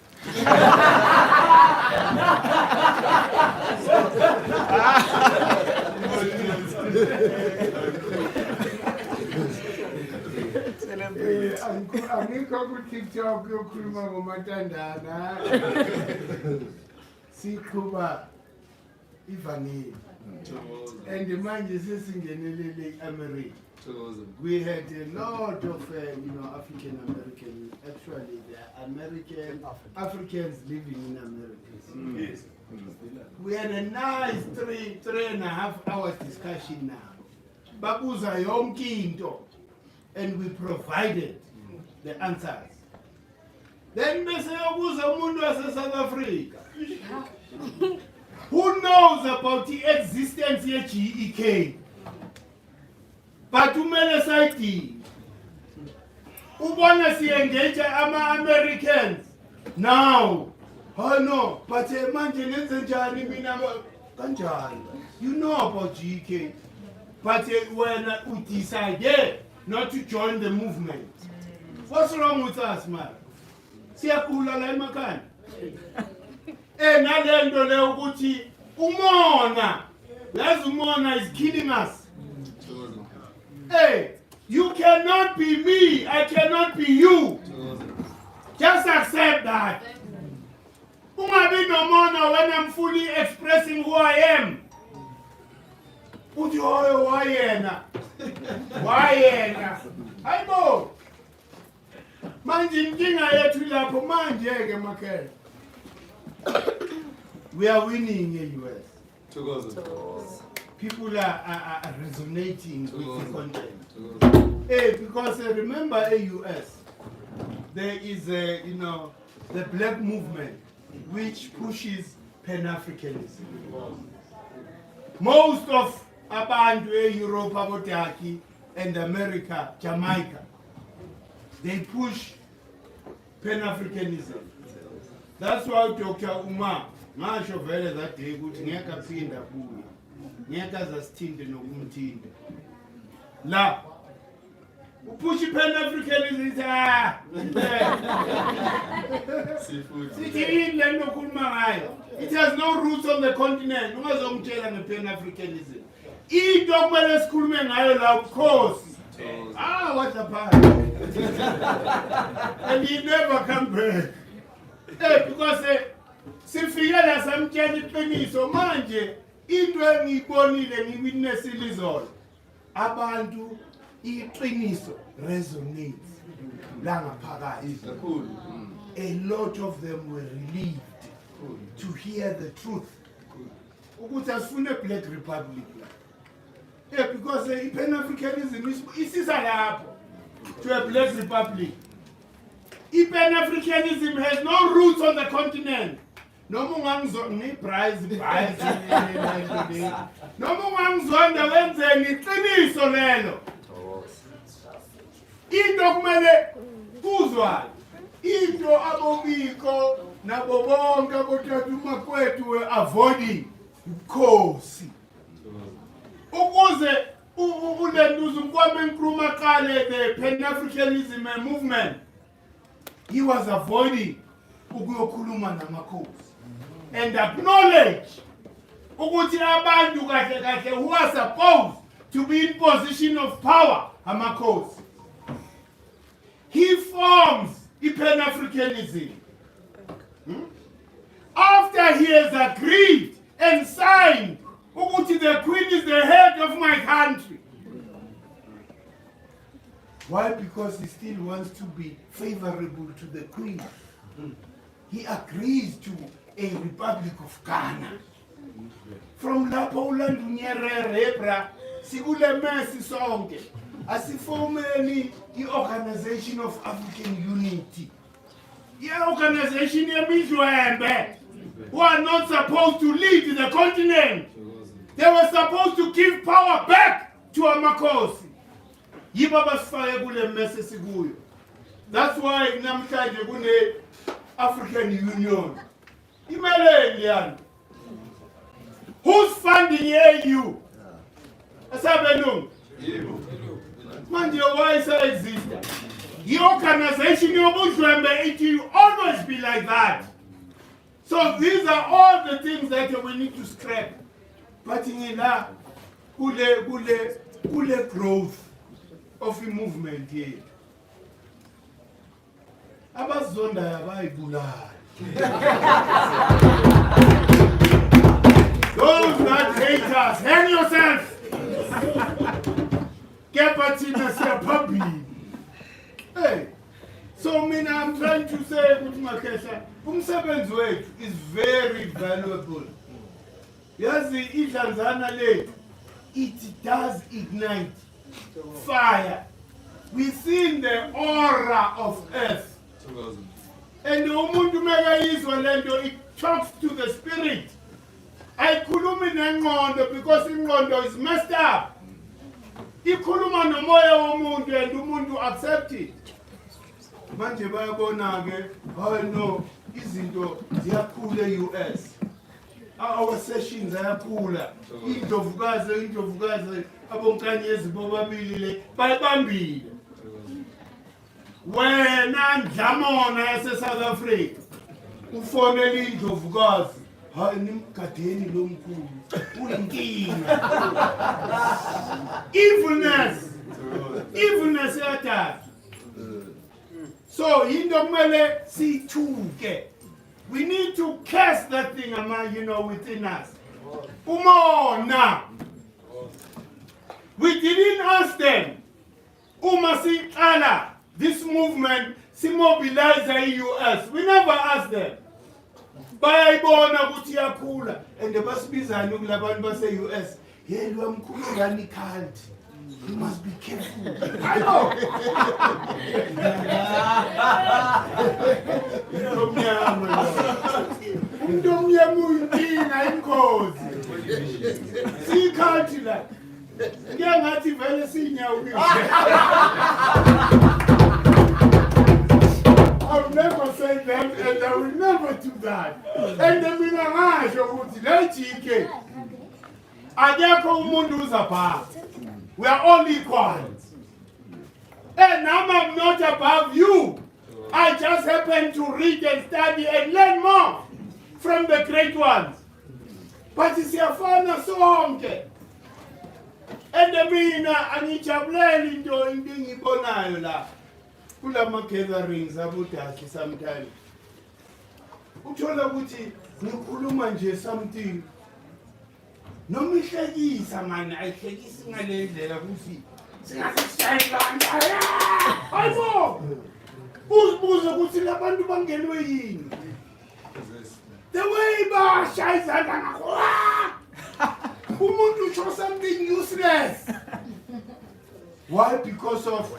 Angikho ku-TikTok yokhuluma ngomatandana. Siqhuba ivangeli. And manje sesingenelele eAmerica. We had a lot of African Americans. Actually, there are Africans living in America. Yes. We had a nice 3.5 hours discussion now. Babuza yonke into, and we provided the answers. Then bese yobuza umuntu wase-South Africa. Who knows about the existence of GEK? But umele sayidinga. Ubona si-engage ama-Americans now. Oh no, but manje nenze njani mina kanjani? You know about GEK. But when we decided not to join the movement, what's wrong with us, man? Siyakula la emakhaya. Nalento le ukuthi umona, yazi umona is killing us. Hey, you cannot be me, I cannot be you. Just accept that. Ungabi nomona when I'm fully expressing who I am. Uthi hoyo wayena. Wayena. Hayibo. Manje inkinga yethu lapho manje ke makhaya. We are winning in the US. People are resonating with the content. Because remember AUS, there is the black movement which pushes Pan-Africanism. Most of abantu Europe, Abotaki, and America, Jamaica, they push Pan-Africanism. That's why Dr. Uma, ngasho vele that day ukuthi ngeke aphinda kuyo. Ngeke azasithinde nokumthinde. La upush Pan-Africanism it has no roots on the continent. Ungazongitshela nge-Pan-Africanism. Into okumele sikhulume ngayo la of course. What a part. And he never come back. Because sifike la samtshela iqiniso manje into engiyibonile ngiwitness ilizolo abantu iqiniso resonates la ngaphakathi. A lot of them were relieved to hear the truth ukuthi asifune black republic la. Because Pan-Africanism isisa lapho to a black republic. Pan-Africanism has no roots on the continent. Noma ungangizonda noma ungangizonda wenzeni iqiniso lelo. Into kumele kuzwane. Into abobiko nabo bonke abothatha umakwethu we-avoiding ubukhosi. Ukuze ulentuza umkwame nkruma qale the Pan-Africanism movement, he was avoiding ukuyokhuluma namakhosi and acknowledge ukuthi abantu kahle kahle who are supposed to be in position of power amakhosi. He forms Pan-Africanism. After he has agreed and signed ukuthi the queen is the head of my country. Why? Because he still wants to be favorable to the queen. He agrees to a Republic of Ghana. From lapho ulandunyerere sikule mesi sonke asifomeni i-Organization of African Unity. I-Organization yemidlwembe who are not supposed to lead the continent. They were supposed to give power back to amakhosi. Yibo basifake kule mesi sikuyo. That's why namhlanje kune African Union. Imeleni yani. Who's funding AU? Asabelungu. Manje, why is that exist? The organization it will always be like that. So these are all the things that we need to scrap. But in la kule growth of the movement here. Abazonda yabayibulala. Those that hate us, hang yourself. Kepatina siya puppy. Hey, so I'm trying to say, Makesha, umsebenzi wethu is very valuable. Yes, the Tanzania lake, it does ignite fire within the aura of earth. And the umuntu mega izwa lento, it talks to the spirit. Ayikhulumi nengqondo because ingqondo is messed up. Ikhuluma nomoya womuntu and umuntu accept it. Manje bayabona ke, oh no, izinto ziyakhula e-US. Our sessions ayakhula. Indlovukazi abonkanyezi bobabili le bayibambile. Wena Ndlamona yase South Africa ufonela indlovukazi, hayi nimgadeni lo mkhulu uyinkinga. Evilness yathatha. So into kumele sithuke. We need to cast that thing within us. Umona. We didn't ask them. Umasiqala, this movement, mobilize the US. We never asked them. Bayayibona ukuthi yakhula and basibizana ukulabantu base-US. Yelwa mkhulu ngani cult. You must be careful. I know. Ndomnyama uyinkinga inkozi. Sikhathi la. Ngiyangathi vele sinyawo. I've never said that and I will never do that. And then mina ngasho ukuthi le jike akekho umuntu uzapha. We are all equal. And I'm not above you. I just happen to read and study and learn more from the great ones. But siyafana sonke. And mina angijabuleli into engiyibonayo la. Kulama gatherings abudaki sometimes. Uthola ukuthi ngikhuluma nje something. Noma ihlekisa manje ayihlekisi ngale ndlela ukuthi singasishayela kanjani. Hayibo. Uzibuza ukuthi labantu bangenwe yini. The way bashayizana ngakho. Umuntu usho something useless. Why? Because of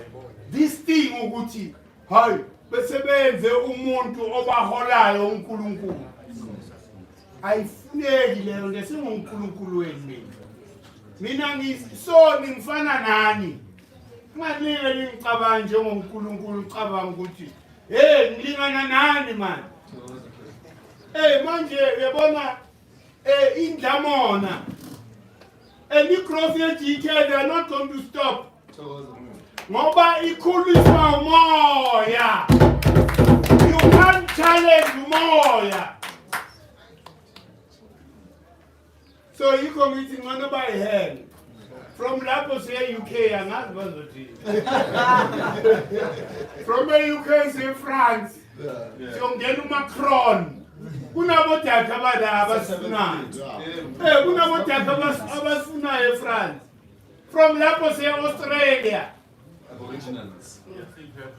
this thing ukuthi hayi besebenze umuntu obaholayo uNkulunkulu. Ayifuneki leyo ngesinguNkulunkulu wenu. Mina ngifana nani. Ngalile ngicabanga njengoNkulunkulu ucabanga ukuthi ngilingana nani man. Manje uyabona indlamona. Any growth yet they are not going to stop. Ngoba ikhuliswa umoya. You can't challenge umoya. So you committing one by hand. From Lapos here UK and not from the UK say France. From Genu Macron. Kunabotaka bada abasuna. Kunabotaka abasuna France. From Lapos here Australia. Aboriginals.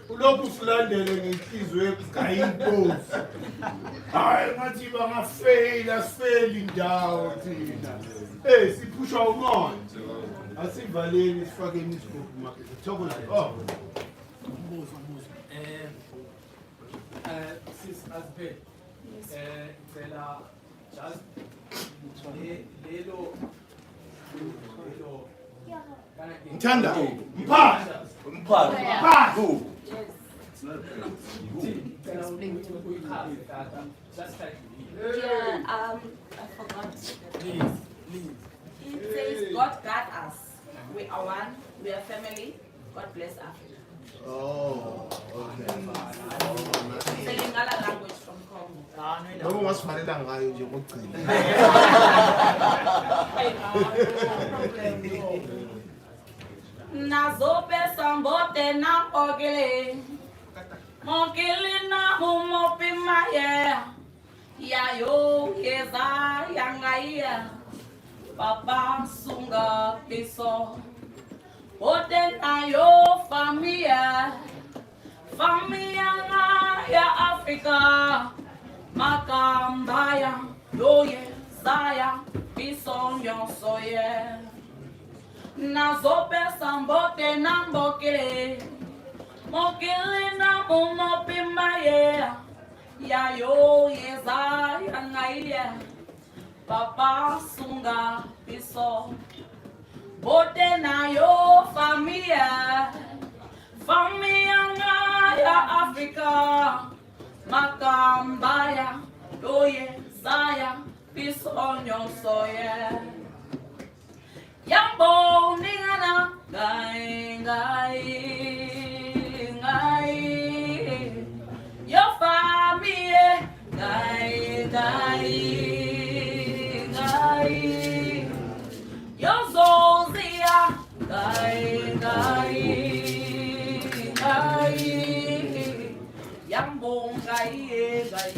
Uloku silandele ngenhliziyo ekugayinkosi. Hayi ngathi bangafeyila sifeli indawo thina. Siphusha umoya. Asivaleni sifakeni isigubhu makhe. Thokoza. Sis Asbel. Cela just lelo Mthanda. Mphatha. Mphatha. I forgot. Please. God guide us. We are one. We are family. God bless Africa. Oh, okay. Selingala language from Congo. Noba ungasivalela ngayo nje kokugcina. Nazope sambote na ogele. Mokili na umopi maye. Yayo keza yangaya. Papa sunga piso. Ote na yo familia. Familia ya Afrika. Makambaya yoye saya piso nyonsoye. Nazope sambote na mbokele. Mokele na umopi maye. Yayo yeza yangaya. Papa sunga piso. Bote na yo familia. Familia ya Afrika. Makambaya yoye zaya piso nyonsoye. Yambo ningana gai gai gai. Yo familia gai gai gai. Yo zozia gai gai gai. Yambo gai gai.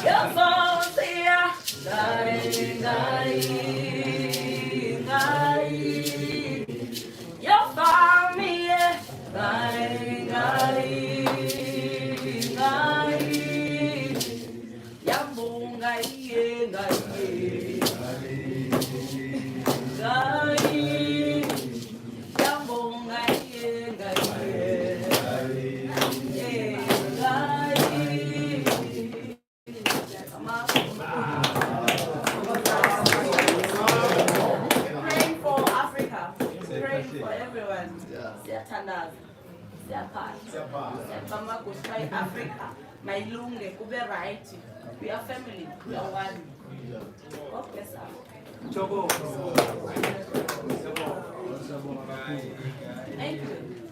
Yo zozia gai gai gai. Yo familia gai gai gai. Yambo gai gai gai. Yambo gai gai Praying for Africa, praying for everyone. Siyathandaza, siyaphatha, kushayi Africa, mayilunge, kube right. We are family, we are one. God bless us. Thank you.